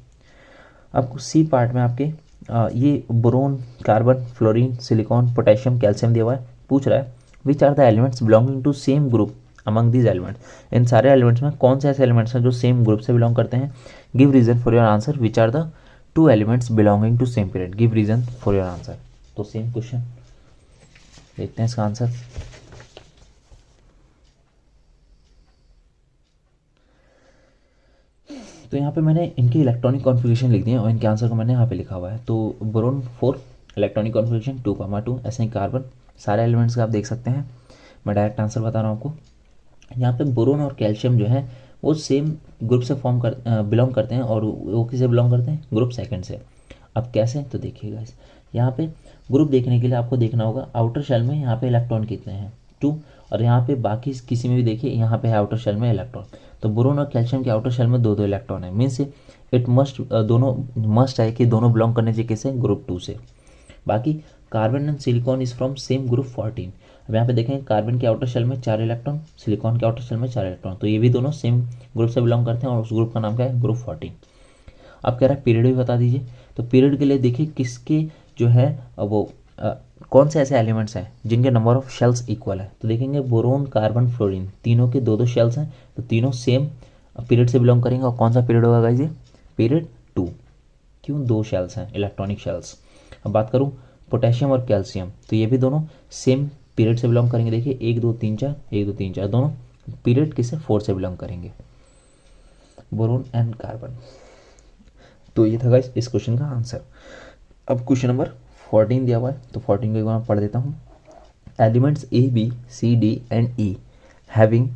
अब सी पार्ट में आपके ये boron, carbon, fluorine, silicon, potassium, calcium दिया हुआ है। पूछ रहा है which are the elements belonging to same group among these elements. इन सारे एलिमेंट्स में कौन से ऐसे एलिमेंट्स हैं जो सेम ग्रुप से बिलोंग करते हैं। Give reason for your answer, which are the two elements belonging to same period, give reason for your answer. तो सेम क्वेश्चन, देखते हैं इसका आंसर। तो यहाँ पे मैंने इनके इलेक्ट्रॉनिक कॉन्फ़िगरेशन लिख दिए और इनके आंसर को मैंने यहाँ पे लिखा हुआ है। तो बोरोन 4 इलेक्ट्रॉनिक कॉन्फ़िगरेशन 2,2, ऐसे ही कार्बन, सारे एलिमेंट्स का आप देख सकते हैं। मैं डायरेक्ट आंसर बता रहा हूँ आपको। यहाँ पे बोरोन और कैल्शियम जो है वो सेम ग्रुप से बिलोंग करते हैं, और वो किसे बिलोंग करते हैं, ग्रुप सेकंड से। अब कैसे, तो देखिएगा यहाँ पे ग्रुप देखने के लिए आपको देखना होगा आउटर शेल में यहाँ पे इलेक्ट्रॉन कितने हैं, 2, और यहाँ पे बाकी किसी में भी देखिए यहाँ पे है आउटर शेल में इलेक्ट्रॉन। तो बोरोन और कैल्शियम के आउटर शेल में 2-2 इलेक्ट्रॉन है, मीन्स इट मस्ट दोनों मस्ट है कि दोनों बिलोंग करने चाहिए किसे, ग्रुप 2 से। बाकी carbon and silicon is from same group 14। अब यहाँ पे देखें कार्बन के आउटर शेल में 4 इलेक्ट्रॉन, सिलिकॉन के आउटर शेल में 4 इलेक्ट्रॉन, तो ये भी दोनों सेम ग्रुप से बिलोंग करते हैं और उस ग्रुप का नाम क्या है, ग्रुप 14। अब कह रहा है पीरियड भी बता दीजिए। तो पीरियड के लिए देखिए किसके जो है वो कौन से ऐसे एलिमेंट्स हैं जिनके नंबर ऑफ शेल्स इक्वल है। तो देखेंगे बोरोन, कार्बन, फ्लोरीन, तीनों के 2-2 शेल्स हैं, तो तीनों सेम पीरियड से बिलोंग करेंगे। और कौन सा पीरियड होगा गाइस, ये पीरियड 2। क्यों, 2 शेल्स हैं, इलेक्ट्रॉनिक शेल्स। अब बात करूँ पोटेशियम और कैल्शियम, तो ये भी दोनों सेम पीरियड से बिलोंग करेंगे। देखिए 1 2 3 4, 1 2 3 4, दोनों पीरियड किससे, 4 से बिलोंग करेंगे, बोरोन एंड कार्बन। तो ये था गाइस इस क्वेश्चन का आंसर। अब क्वेश्चन नंबर 14 दिया हुआ है, तो 14 को एक बार पढ़ देता हूँ। Elements A B C D and E having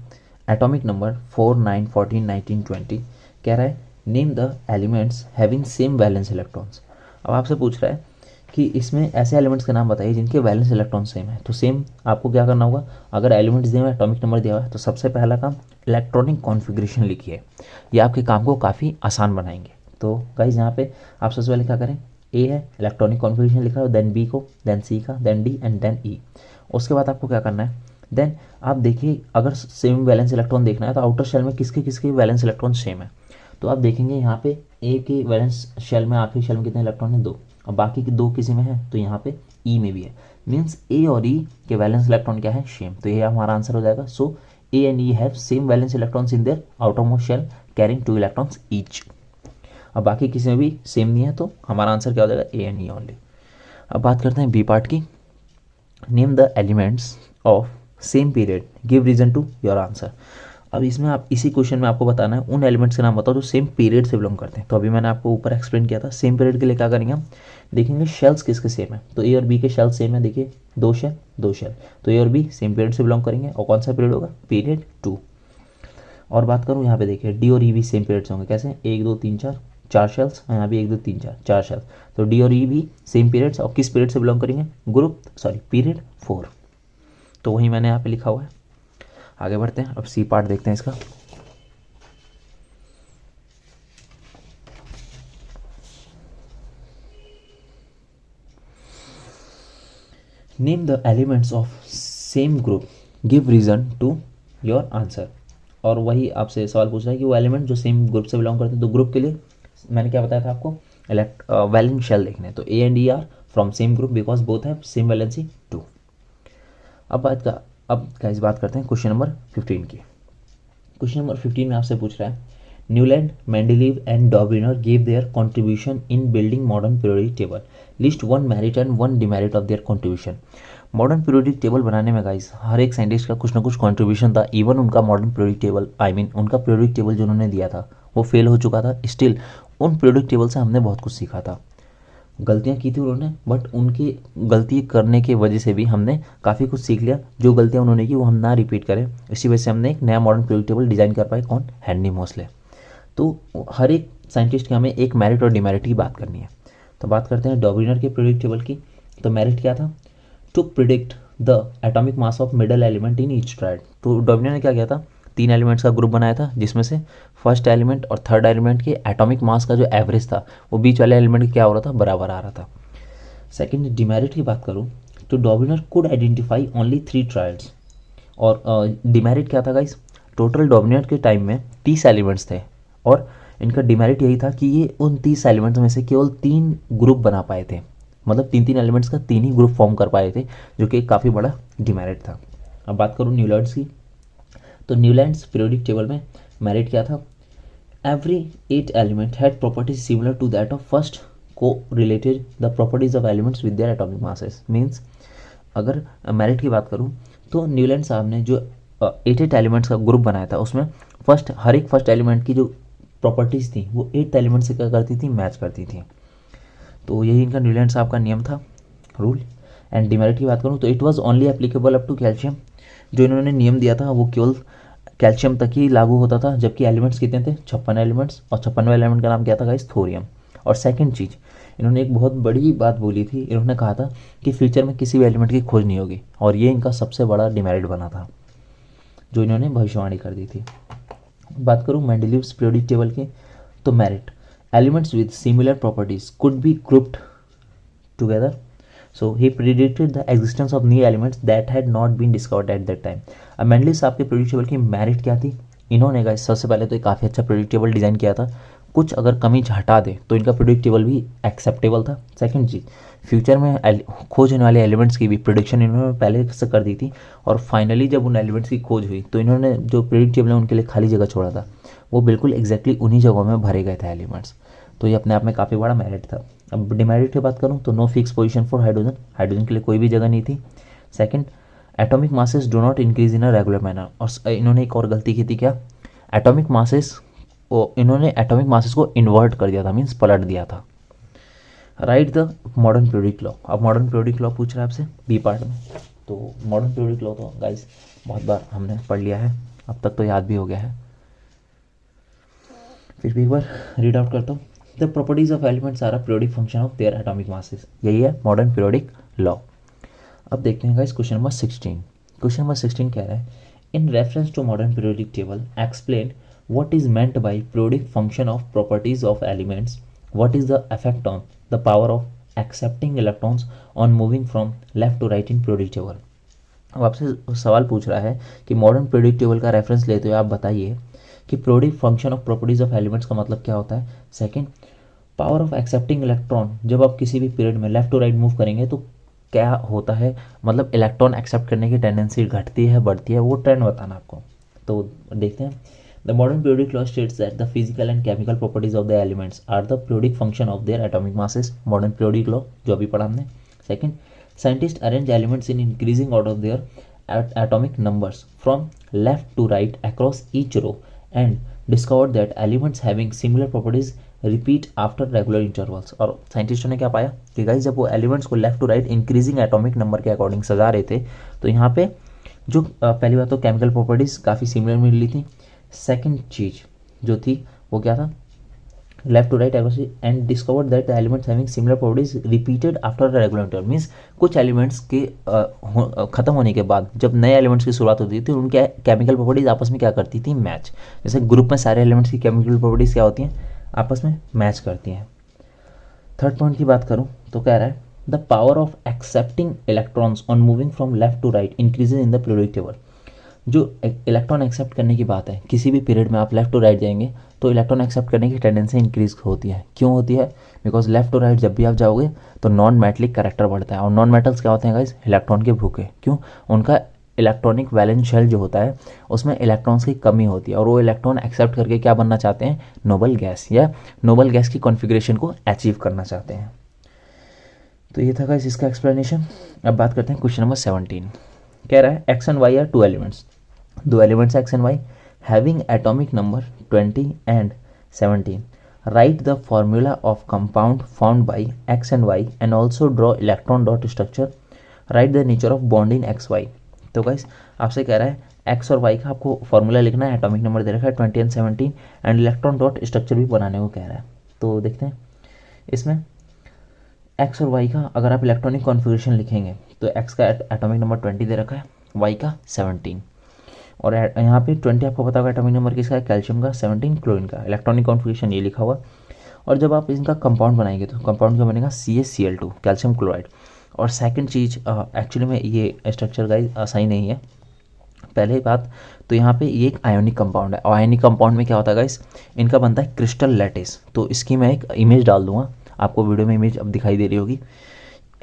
atomic number 4 9 14 19 20, कह रहा है name the elements having same valence electrons. अब आपसे पूछ रहा है कि इसमें ऐसे एलिमेंट्स के नाम बताइए जिनके वैलेंस इलेक्ट्रॉन सेम है। तो सेम आपको क्या करना होगा, अगर एलिमेंट्स दिए हुए हैं, एटॉमिक नंबर दिया हुआ है, तो सबसे पहला काम इलेक्ट्रॉनिक कॉन्फ़िगरेशन लिखिए। ये आपके काम को काफ़ी आसान बनाएंगे। तो गाइज यहाँ पे आप सबसे पहले क्या करें, ए है इलेक्ट्रॉनिक कॉन्फ़िगरेशन लिखा है, देन बी को, देन सी का, देन डी एंड देन ई। उसके बाद आपको क्या करना है, देन आप देखिए अगर सेम वैलेंस इलेक्ट्रॉन देखना है तो आउटर शेल में किसके किसके वैलेंस इलेक्ट्रॉन सेम है। तो आप देखेंगे यहाँ पे ए के वैलेंस शेल में, आखिरी शेल में कितने इलेक्ट्रॉन है, 2, और बाकी के 2 किसी में है, तो यहाँ पे ई में भी है, मीन्स ए और ई के वैलेंस इलेक्ट्रॉन क्या है, सेम। तो ये हमारा आंसर हो जाएगा। So A and E have same valence electrons in their outermost shell carrying 2 electrons each. अब बाकी किसी में भी सेम नहीं है, तो हमारा आंसर क्या हो जाएगा, ए एंड ई ओनली। अब बात करते हैं बी पार्ट की। Name the elements of same period, give reason to your answer. अब इसमें आप इसी क्वेश्चन में आपको बताना है उन एलिमेंट्स के नाम बताओ जो सेम पीरियड से बिलोंग करते हैं। तो अभी मैंने आपको ऊपर एक्सप्लेन किया था, सेम पीरियड के लिए क्या करेंगे हम, देखेंगे शेल्स किसके सेम है। तो ए और बी के शेल सेम है, देखिए 2 शेल 2 शेल, तो ए और बी सेम पीरियड से बिलोंग करेंगे। और कौन सा पीरियड होगा, पीरियड 2। और बात करूँ यहाँ पे देखिए डी और ई भी सेम पीरियड से होंगे, कैसे, 1 2 3 4, 4 शेल्स, यहाँ भी 1 2 3 4, 4 शेल्स, तो डी और ई भी सेम पीरियड्स। और किस पीरियड से बिलोंग करेंगे, पीरियड 4। तो वही मैंने यहाँ पे लिखा हुआ है। आगे बढ़ते हैं, अब सी पार्ट देखते हैं इसका। Name the elements of same group, give reason to your answer. और वही आपसे सवाल पूछ रहा है कि वो एलिमेंट जो सेम ग्रुप से बिलोंग करते हैं, तो ग्रुप के लिए मैंने क्या बताया था आपको, वैलेंस शेल देखने। तो ए and E R from same group because both have same valency 2। अब गाइस बात करते हैं क्वेश्चन नंबर 15 की। क्वेश्चन नंबर 15 में आपसे पूछ रहा है Newland, Mendeleev and Dobereiner give their contribution in building modern periodic table, list 1 merit and 1 demerit of their contribution. Modern periodic table बनाने में गाइस हर एक साइंटिस्ट का कुछ ना कुछ कंट्रीब्यूशन था। इवन उनका मॉडर्न पीरियोडिक टेबल उनका पीरियोडिक टेबल जो उन्होंने दिया था वो फेल हो चुका था। स्टिल उन पीरियोडिक टेबल से हमने बहुत कुछ सीखा था। गलतियाँ की थी उन्होंने, बट उनकी गलती करने की वजह से भी हमने काफ़ी कुछ सीख लिया। जो गलतियाँ उन्होंने की वो हम ना रिपीट करें, इसी वजह से हमने एक नया मॉडर्न पीरियोडिक टेबल डिज़ाइन कर पाए। कौन, हेनरी मोसले। तो हर एक साइंटिस्ट के हमें एक मेरिट और डिमेरिट की बात करनी है। तो बात करते हैं डॉर्बिनर के पीरियोडिक टेबल की। तो मेरिट क्या था, to predict the atomic mass of middle element in each triad. तो डॉर्बिनर ने क्या किया था, 3 एलिमेंट्स का ग्रुप बनाया था, जिसमें से फर्स्ट एलिमेंट और थर्ड एलिमेंट के एटॉमिक मास का जो एवरेज था वो बीच वाले एलिमेंट का क्या हो रहा था, बराबर आ रहा था। सेकेंड, डिमेरिट की बात करूँ तो डॉर्बिनर कुड आइडेंटिफाई ओनली 3 ट्रायड्स। और डिमेरिट क्या था गाइस, टोटल डॉर्बिनर के टाइम में 30 एलिमेंट्स थे, और इनका डिमेरिट यही था कि ये उन 30 एलिमेंट्स में से केवल 3 ग्रुप बना पाए थे। मतलब 3 एलिमेंट्स का 3 ही ग्रुप फॉर्म कर पाए थे, जो कि काफ़ी बड़ा डिमेरिट था। अब बात करूँ न्यूलैंड्स की। तो न्यूलैंड्स पीरियोडिक टेबल में मेरिट क्या था, every 8 element had properties similar to that of first co-related the properties of elements with their atomic masses means अगर मेरिट की बात करूं तो न्यूलैंड साहब ने जो 8 एलिमेंट्स का ग्रुप बनाया था उसमें हर एक फर्स्ट एलिमेंट की जो प्रॉपर्टीज़ थी वो 8 एलिमेंट से क्या करती थी, मैच करती थी। तो यही इनका न्यूलैंड साहब का नियम था, रूल। एंड डिमेरिट की बात करूँ तो it was only applicable up to calcium, जो इन्होंने नियम दिया था वो केवल कैल्शियम तक ही लागू होता था, जबकि एलिमेंट्स कितने थे, 56 एलिमेंट्स, और 56वें एलिमेंट का नाम क्या था गाइस, थोरियम। और सेकंड चीज़ इन्होंने एक बहुत बड़ी बात बोली थी, इन्होंने कहा था कि फ्यूचर में किसी भी एलिमेंट की खोज नहीं होगी, और ये इनका सबसे बड़ा डिमेरिट बना था जो इन्होंने भविष्यवाणी कर दी थी। बात करूँ मेंडलीव्स पीरियोडिक टेबल की, तो merit elements with similar properties could be grouped together, so he predicted the existence of new elements that had not been discovered at that time। अब मेंडलीव साहब के प्रेडिक्ट टेबल की merit क्या थी, इन्होंने guys सबसे पहले तो एक काफ़ी अच्छा प्रेडिक्ट टेबल डिज़ाइन किया था, कुछ अगर कमी हटा दे तो इनका प्रेडिक्ट टेबल भी एक्सेप्टेबल था। सेकंड चीज़, फ्यूचर में खोज होने वाले एलिमेंट्स की भी प्रोडिक्शन इन्होंने पहले से कर दी थी, और फाइनली जब उन एलिमेंट्स की खोज हुई तो इन्होंने जो प्रेडिक्ट टेबल है उनके लिए खाली जगह छोड़ा था, वो बिल्कुल एग्जैक्टली उन्हीं जगहों में भरे गए थे एलिमेंट्स। तो ये अपने आप में काफ़ी बड़ा मेरिट था। अब डिमेरिट की बात करूँ तो no fix position for hydrogen, hydrogen के लिए कोई भी जगह नहीं थी। Second, atomic masses do not increase in a regular manner, और इन्होंने एक और गलती की थी, क्या, एटॉमिक मासेस इन्होंने एटॉमिक मासेस को इन्वर्ट कर दिया था, मीन्स पलट दिया था। Write the modern periodic law, अब मॉडर्न पीरियोडिक लॉ पूछ रहा है आपसे बी पार्ट में, तो मॉडर्न पीरियोडिक लॉ तो गाइस बहुत बार हमने पढ़ लिया है, अब तक तो याद भी हो गया है, फिर भी एक बार रीड आउट करता हूँ। The properties of elements are a periodic function of their atomic masses, यही है मॉडर्न पीरियोडिक लॉ। अब देखते हैं guys question number 16। Question number 16 कह रहा है, in reference to modern periodic table explain what is meant by periodic function of properties of elements, what is the effect on the power of accepting electrons on moving from left to right in periodic table. अब आपसे सवाल पूछ रहा है कि modern periodic table का reference लेते हुए आप बताइए कि periodic function of properties of elements का मतलब क्या होता है। Second, power of accepting electron, जब आप किसी भी पीरियड में लेफ्ट टू राइट मूव करेंगे तो क्या होता है, मतलब इलेक्ट्रॉन एक्सेप्ट करने की टेंडेंसी घटती है बढ़ती है, वो ट्रेंड बताना आपको। तो देखते हैं, the modern periodic law states that the physical and chemical properties of the elements are the periodic function of their atomic masses, modern periodic law जो अभी पढ़ा हमने। Second, scientist arrange elements in increasing order of their atomic numbers from left to right across each row and discovered that elements having similar properties repeat after regular intervals। और साइंटिस्टों ने क्या पाया कि guys जब वो एलिमेंट्स को left to right increasing atomic number के according सजा रहे थे तो यहाँ पे जो पहली बात तो केमिकल प्रॉपर्टीज काफ़ी सिमिलर मिली थी। सेकंड चीज जो थी वो क्या था, left to right across and discovered that the elements having similar properties repeated after the regular interval, means कुछ एलिमेंट्स के खत्म होने के बाद जब नए एलिमेंट्स की शुरुआत होती थी उनके केमिकल प्रॉपर्टीज आपस में क्या करती थी, मैच। जैसे ग्रुप में सारे एलिमेंट्स की केमिकल प्रॉपर्टीज क्या होती हैं, आपस में मैच करती हैं। थर्ड पॉइंट की बात करूँ तो कह रहा है the power of accepting electrons on moving from left to right increases in the periodic table. जो इलेक्ट्रॉन एक्सेप्ट करने की बात है, किसी भी पीरियड में आप लेफ्ट टू राइट जाएंगे तो इलेक्ट्रॉन एक्सेप्ट करने की टेंडेंसी इंक्रीज होती है। क्यों होती है, बिकॉज लेफ्ट टू राइट जब भी आप जाओगे तो नॉन मेटलिक कैरेक्टर बढ़ता है, और नॉन मेटल्स क्या होते हैं गाइस, इलेक्ट्रॉन के भूखे। क्यों, उनका इलेक्ट्रॉनिक वैलेंस शेल जो होता है उसमें इलेक्ट्रॉन्स की कमी होती है, और वो इलेक्ट्रॉन एक्सेप्ट करके क्या बनना चाहते हैं, नोबल गैस, या नोबल गैस की कॉन्फ़िगरेशन को अचीव करना चाहते हैं। तो ये था गाइस इसका एक्सप्लेनेशन। अब बात करते हैं क्वेश्चन नंबर 17। कह रहा है X and Y are two elements, दो elements X and Y having atomic number 20 and 17, write the formula of compound found by X and Y and also draw electron dot structure, write the nature of bond in X Y. तो guys आपसे कह रहा है x और Y का आपको formula लिखना है, एटॉमिक नंबर दे रखा है 20 and 17, and electron dot structure भी बनाने को कह रहा है। तो देखते हैं इसमें एक्स और वाई का अगर आप इलेक्ट्रॉनिक कॉन्फ़िगरेशन लिखेंगे तो एक्स का एटॉमिक नंबर 20 दे रखा है, वाई का 17, और यहाँ पे 20 आपको पता होगा एटॉमिक नंबर किसका है, कैल्शियम का, 17 क्लोरीन का। इलेक्ट्रॉनिक कॉन्फ़िगरेशन ये लिखा हुआ। और जब आप इनका कंपाउंड बनाएंगे तो कंपाउंड क्या बनेगा, CaCl2 कैल्शियम क्लोराइड। और सेकंड चीज़ एक्चुअली में ये स्ट्रक्चर का सही नहीं है। पहले बात तो यहाँ पे ये एक आयोनिक कंपाउंड है, और आयोनिक कंपाउंड में क्या होता है गाइस, इनका बनता है क्रिस्टल लैटिस। तो इसकी मैं एक इमेज डाल दूंगा, आपको वीडियो में इमेज अब दिखाई दे रही होगी।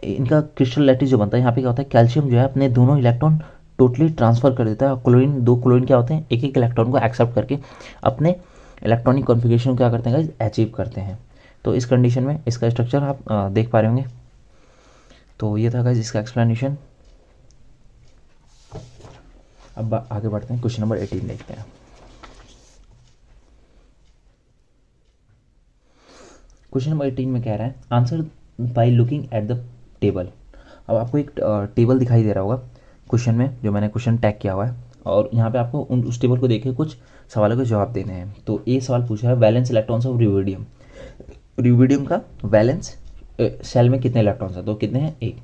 इनका क्रिस्टल लैटिस जो बनता है यहाँ पे क्या होता है, कैल्शियम जो है अपने दोनों इलेक्ट्रॉन टोटली ट्रांसफ़र कर देता है, और क्लोरीन, दो क्लोरीन क्या होते हैं, एक एक इलेक्ट्रॉन को एक्सेप्ट करके अपने इलेक्ट्रॉनिक कॉन्फ़िगरेशन क्या करते हैं गाइस, अचीव करते हैं। तो इस कंडीशन में इसका स्ट्रक्चर आप देख पा रहे होंगे। तो ये था गाइस इसका एक्सप्लेनेशन। अब आगे बढ़ते हैं, क्वेश्चन नंबर 18 देखते हैं। क्वेश्चन नंबर 18 में कह रहा है answer by looking at the table. अब आपको एक टेबल दिखाई दे रहा होगा क्वेश्चन में, जो मैंने क्वेश्चन टैग किया हुआ है, और यहाँ पे आपको उस टेबल को देखे कुछ सवालों के जवाब देने हैं। तो ये सवाल पूछा है valence electrons of rubidium. Rubidium का वैलेंस सेल में कितने इलेक्ट्रॉन्स हैं, तो कितने हैं, एक।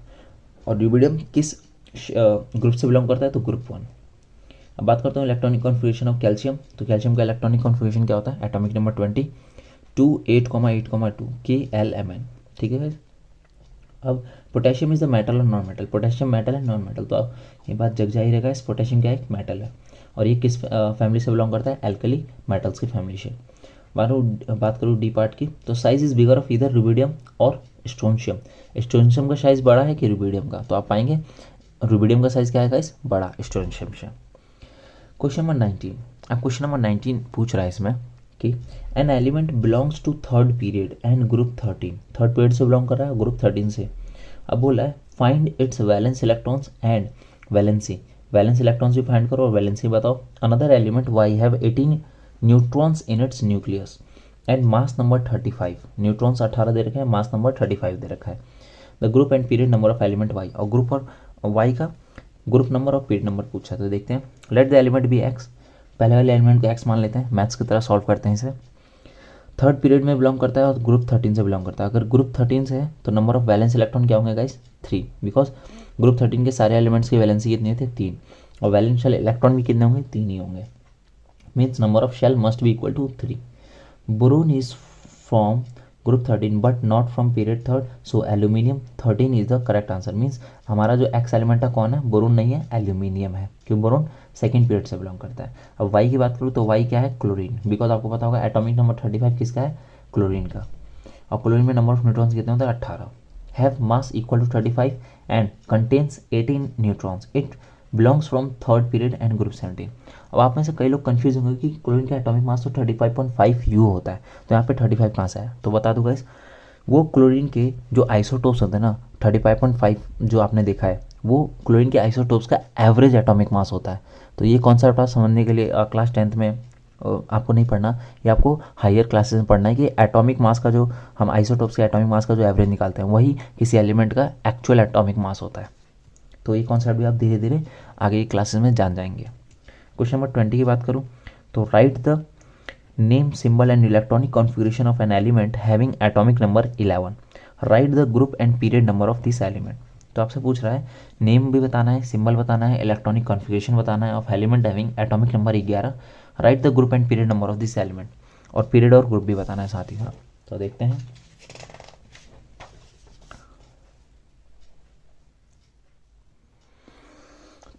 और रुबिडियम किस ग्रुप से बिलोंग करता है, तो ग्रुप 1। अब बात करता हूँ इलेक्ट्रॉनिक कॉन्फ़िगरेशन ऑफ कैल्शियम। तो कैल्शियम का इलेक्ट्रॉनिक कॉन्फ़िगरेशन क्या होता है, एटॉमिक नंबर 20 2 8,8,2 KLMN, ठीक है guys? अब पोटेशियम इज द मेटल और नॉन मेटल, पोटेशियम मेटल है नॉन मेटल, तो अब ये बात जग जा ही रहेगा, इस पोटेशियम क्या एक मेटल है, और ये किस फैमिली से बिलोंग करता है, एल्कली मेटल्स की फैमिली से। बात करूँ डी पार्ट की, तो साइज इज बिगर ऑफ इधर रुबिडियम और स्ट्रोंशियम। स्ट्रोंशियम का साइज बड़ा है कि रुबिडियम का, तो आप पाएंगे रुबिडियम का साइज क्या है गाइस, बड़ा स्ट्रोंशियम से। क्वेश्चन नंबर 19, अब क्वेश्चन नंबर 19 पूछ रहा है इसमें कि an element belongs to third period and group 13, third period से बिलोंग कर रहा है, ग्रुप 13 से। अब बोला है find its valence electrons and valency, valence electrons भी फाइंड करो और वैलेंसी बताओ। Another element Y have 18 neutrons in its nucleus and mass number 35, neutrons 18 दे रखे हैं, मास नंबर 35 दे रखा है। The group and period number of element Y, और ग्रुप और वाई का ग्रुप नंबर और पीरियड नंबर पूछा, तो देखते हैं। Let the element be X, पहले वाले एलिमेंट को एक्स मान लेते हैं, मैथ्स की तरह सॉल्व करते हैं इसे। थर्ड पीरियड में बिलोंग करता है और ग्रुप 13 से बिलोंग करता है। अगर ग्रुप 13 से है तो नंबर ऑफ वैलेंस इलेक्ट्रॉन क्या होंगे गाइस, 3, बिकॉज ग्रुप 13 के सारे एलिमेंट्स की वैलेंसी कितनी थे, 3, और वैलेंस इलेक्ट्रॉन भी कितने होंगे, 3 ही होंगे। Means number of shell must be equal to 3। Boron is from group 13 but not from period third, so aluminium 13 is the correct answer. Means हमारा जो एक्स एलिमेंट है कौन है, बोरोन नहीं है, एल्यूमिनियम है, क्यों बोरोन सेकेंड पीरियड से बिलोंग करता है। अब वाई की बात करूँ तो वाई क्या है, क्लोरीन, बिकॉज आपको पता होगा एटॉमिक नंबर 35 किसका है, क्लोरीन का, और क्लोरीन में नंबर ऑफ न्यूट्रॉन्स कितने होते हैं, 18। Have mass equal to 35 and contains 18 neutrons, it belongs from third period and group 17। अब आप में से कई लोग कंफ्यूज होंगे कि क्लोरीन का एटॉमिक मास तो 35.5 यू होता है, तो यहाँ पे 35 कहाँ से है, तो बता दूँ गाइस, वो क्लोरीन के जो आइसोटोप्स होते हैं ना, 35.5 जो आपने देखा है, वो क्लोरीन के आइसोटोप्स का एवरेज एटॉमिक मास होता है। तो ये कॉन्सेप्ट आप समझने के लिए क्लास 10th में आपको नहीं पढ़ना, ये आपको हायर क्लासेस में पढ़ना है कि एटॉमिक मास का जो हम आइसोटोप्स के एटॉमिक मास का जो एवरेज निकालते हैं वही किसी एलिमेंट का एक्चुअल एटॉमिक मास होता है। तो ये कॉन्सेप्ट भी आप धीरे धीरे आगे की क्लासेस में जान जाएंगे। क्वेश्चन नंबर 20 की बात करूँ तो right the name symbol and electronic configuration of an element having atomic number 11, right the group and period number of this element. तो आपसे पूछ रहा है नेम भी बताना है, सिंबल बताना है, इलेक्ट्रॉनिक कॉन्फ़िगरेशन बताना है of element having atomic number 11, right the group and period number of this element, और पीरियड और ग्रुप भी बताना है साथ ही साथ। तो देखते हैं।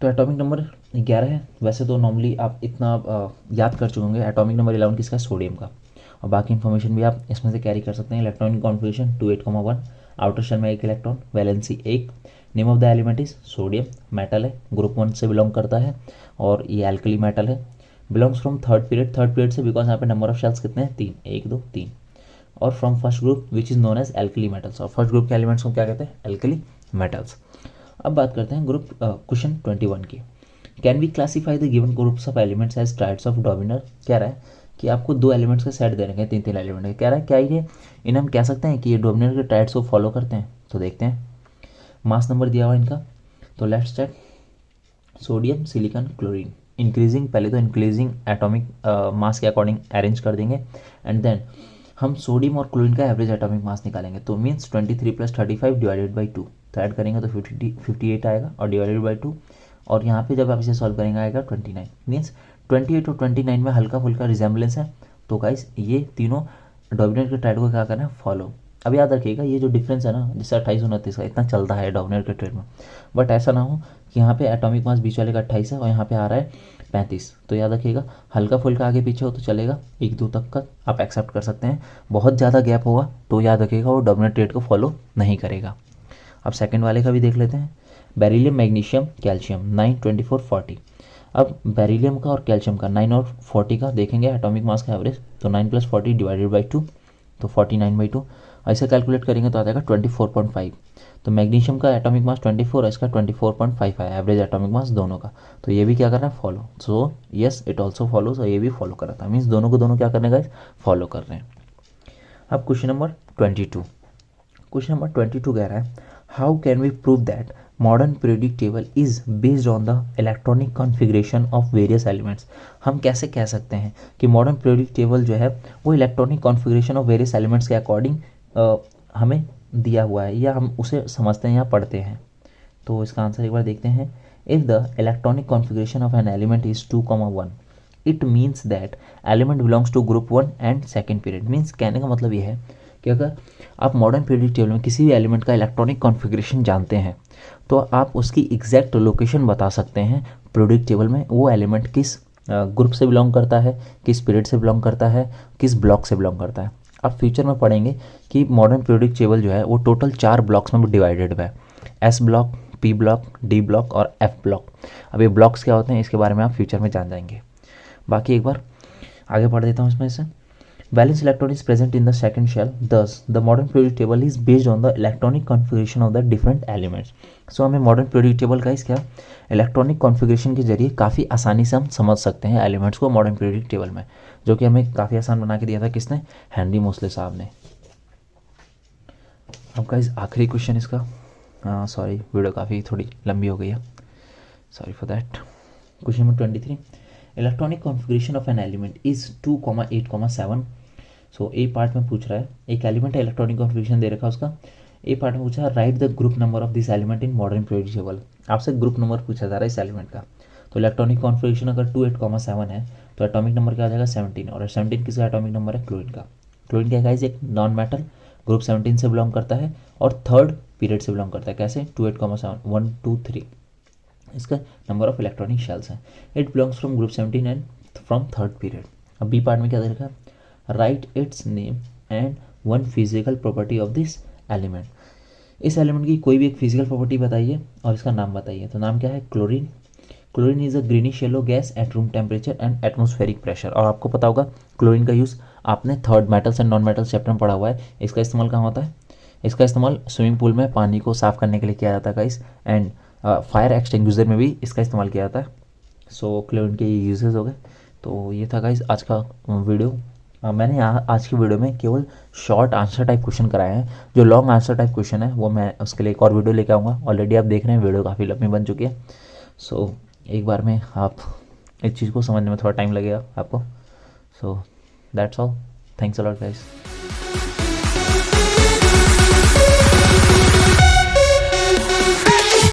तो एटॉमिक नंबर 11 है, वैसे तो नॉर्मली आप इतना याद कर चुके होंगे। एटॉमिक नंबर 11 किसका, सोडियम का, और बाकी इन्फॉर्मेशन भी आप इसमें से कैरी कर सकते हैं। इलेक्ट्रॉनिक कॉन्फ़िगरेशन 28,1, आउटर शेल में 1 electron, valency 1, name of the element is sodium, metal है, ग्रुप 1 से बिलोंग करता है, और ये एल्कली मेटल है, बिलोंग्स फ्रॉम थर्ड पीरियड से, बिकॉज यहाँ पे नंबर ऑफ शेल्स कितने हैं, 3, 1 2 3, और from first group which is known as alkali metals, और फर्स्ट ग्रुप के एलिमेंट्स को क्या कहते हैं, एल्कली मेटल्स। अब बात करते हैं ग्रुप क्वेश्चन 21 की। Can we classify the given groups of elements as triads of Dobereiner. कह रहा है कि आपको 2 एलिमेंट्स का सेट दे रखे हैं, 3 एलिमेंट के, कह रहा है क्या ये इन्हें हम कह सकते हैं कि ये डोमिनर के ट्राइड्स को फॉलो करते हैं। तो देखते हैं, मास नंबर दिया हुआ इनका, तो let's check. Sodium, silicon, chlorine, increasing, पहले तो इंक्रीजिंग एटॉमिक मास के अकॉर्डिंग अरेंज कर देंगे, एंड देन हम सोडियम और क्लोरीन का एवरेज एटॉमिक मास निकालेंगे। तो मीन्स 23 + 35 डिवाइडेड बाई 2, तो ऐड करेंगे तो 58 आएगा, और डिवाइडेड बाई 2, और यहाँ पे जब आप इसे सॉल्व करेंगे आएगा 29। मीन्स 28 और 29 में हल्का फुल्का रिजेंबलेंस है। तो गाइस ये तीनों डोमिनेट के ट्राइड को क्या करना है, फॉलो। अब याद रखिएगा ये जो डिफरेंस है ना, जैसे 28 29 का इतना चलता है डोमिनेट के ट्रेड में, बट ऐसा ना हो कि यहाँ पे एटॉमिक मास बीच वाले का 28 है और यहाँ पे आ रहा है 35। तो याद रखिएगा हल्का फुल्का आगे पीछे हो तो चलेगा, 1 2 तक का आप एक्सेप्ट कर सकते हैं। बहुत ज़्यादा गैप होगा तो याद रखिएगा वो डोमिनेट रेट को फॉलो नहीं करेगा। अब सेकंड वाले का भी देख लेते हैं। Beryllium, magnesium, calcium 9 24 40। अब बेरिलियम का और कैल्शियम का 9 और 40 का देखेंगे एटॉमिक मास का एवरेज, तो 9 + 40 डिवाइडेड बाई 2, तो 49/2। ऐसे कैलकुलेट करेंगे तो आ जाएगा 24.5। तो मैग्नीशियम का एटॉमिक मास 24 और इसका 24.5 है, एवरेज एटॉमिक मास दोनों का। तो ये भी क्या कर रहा है, follow. So yes it also follows, और ये भी फॉलो कर रहा था, मीन्स दोनों को दोनों क्या करने का, फॉलो कर रहे हैं। अब क्वेश्चन नंबर 22, क्वेश्चन नंबर 22 कह रहा है how can we prove that modern periodic table is based on the electronic configuration of various elements. हम कैसे कह सकते हैं कि मॉडर्न पीरियोडिक टेबल जो है वो electronic configuration of various elements के अकॉर्डिंग हमें दिया हुआ है, या हम उसे समझते हैं या पढ़ते हैं। तो इसका आंसर एक बार देखते हैं। If the electronic configuration of an element is 2,1, it means that element belongs to group 1 and second period. Means कहने का मतलब ये है कि अगर आप मॉडर्न पीरियोडिक टेबल में किसी भी एलिमेंट का इलेक्ट्रॉनिक कॉन्फ़िगरेशन जानते हैं तो आप उसकी एग्जैक्ट लोकेशन बता सकते हैं पीरियोडिक टेबल में, वो एलिमेंट किस ग्रुप से बिलोंग करता है, किस पीरियड से बिलोंग करता है, किस ब्लॉक से बिलोंग करता है। आप फ्यूचर में पढ़ेंगे कि मॉडर्न पीरियोडिक टेबल जो है वो टोटल 4 ब्लॉक्स में डिवाइडेड है, S block, P block, D block और एफ ब्लॉक। अब ये ब्लॉक्स क्या होते हैं इसके बारे में आप फ्यूचर में जान जाएंगे। बाकी एक बार आगे पढ़ देता हूँ इसमें से। Valence electron is present in the second shell. Thus, the modern periodic table is based on the electronic configuration of the different elements. So, हमें modern periodic table का क्या इलेक्ट्रॉनिक कॉन्फ़िगरेशन के जरिए काफ़ी आसानी से हम समझ सकते हैं एलिमेंट्स को मॉडर्न पीरियोडिक टेबल में, जो कि हमें काफ़ी आसान बना के दिया था किसने, हेनरी मोसले साहब ने। अब गाइस आखिरी क्वेश्चन इसका, सॉरी वीडियो काफ़ी थोड़ी लंबी हो गई है, sorry for that. Question number 23, electronic configuration of an element is 2,8,7। So A part में पूछ रहा है, एक एलिमेंट है, इलेक्ट्रॉनिक कॉन्फ़िगरेशन दे रखा है उसका। ए पार्ट में पूछा है write the group number of this element in modern periodic table. आपसे ग्रुप नंबर पूछा जा रहा है इस एलिमेंट का। तो इलेक्ट्रॉनिक कॉन्फ़िगरेशन अगर 2,8,7 है तो एटॉमिक नंबर क्या आ जाएगा 17, और 17 किसका एटॉमिक नंबर है, क्लोरीन का। क्लोरीन क्या गाइस एक नॉन मेटल, ग्रुप 17 से बिलोंग करता है और थर्ड पीरियड से बिलोंग करता है। कैसे, 2,8,7 1 2 3 इसका नंबर ऑफ इलेक्ट्रॉनिक शेल्स हैं। It belongs from group 17 and from third period. अब बी पार्ट में क्या दे रखा है, right it's name and one physical property of this element. इस एलिमेंट की कोई भी एक फिजिकल प्रॉपर्टी बताइए और इसका नाम बताइए। तो नाम क्या है, chlorine. Chlorine is a greenish yellow gas at room temperature and atmospheric pressure. और आपको पता होगा क्लोरीन का यूज़ आपने third metals and non metals chapter में पढ़ा हुआ है। इसका इस्तेमाल कहाँ होता है, इसका इस्तेमाल स्विमिंग पूल में पानी को साफ़ करने के लिए किया जाता है गाइस, एंड फायर एक्सटिंग्विशर में भी इसका इस्तेमाल किया जाता है। सो क्लोरीन के ये यूजेस हो गए। तो ये था गाइस आज का वीडियो। मैंने आज की वीडियो में केवल शॉर्ट आंसर टाइप क्वेश्चन कराए हैं। जो लॉन्ग आंसर टाइप क्वेश्चन है वो मैं उसके लिए एक और वीडियो लेके आऊँगा। ऑलरेडी आप देख रहे हैं वीडियो काफ़ी लंबी बन चुकी है। सो एक बार में आप इस चीज़ को समझने में थोड़ा टाइम लगेगा आपको। So that's all, thanks a lot guys.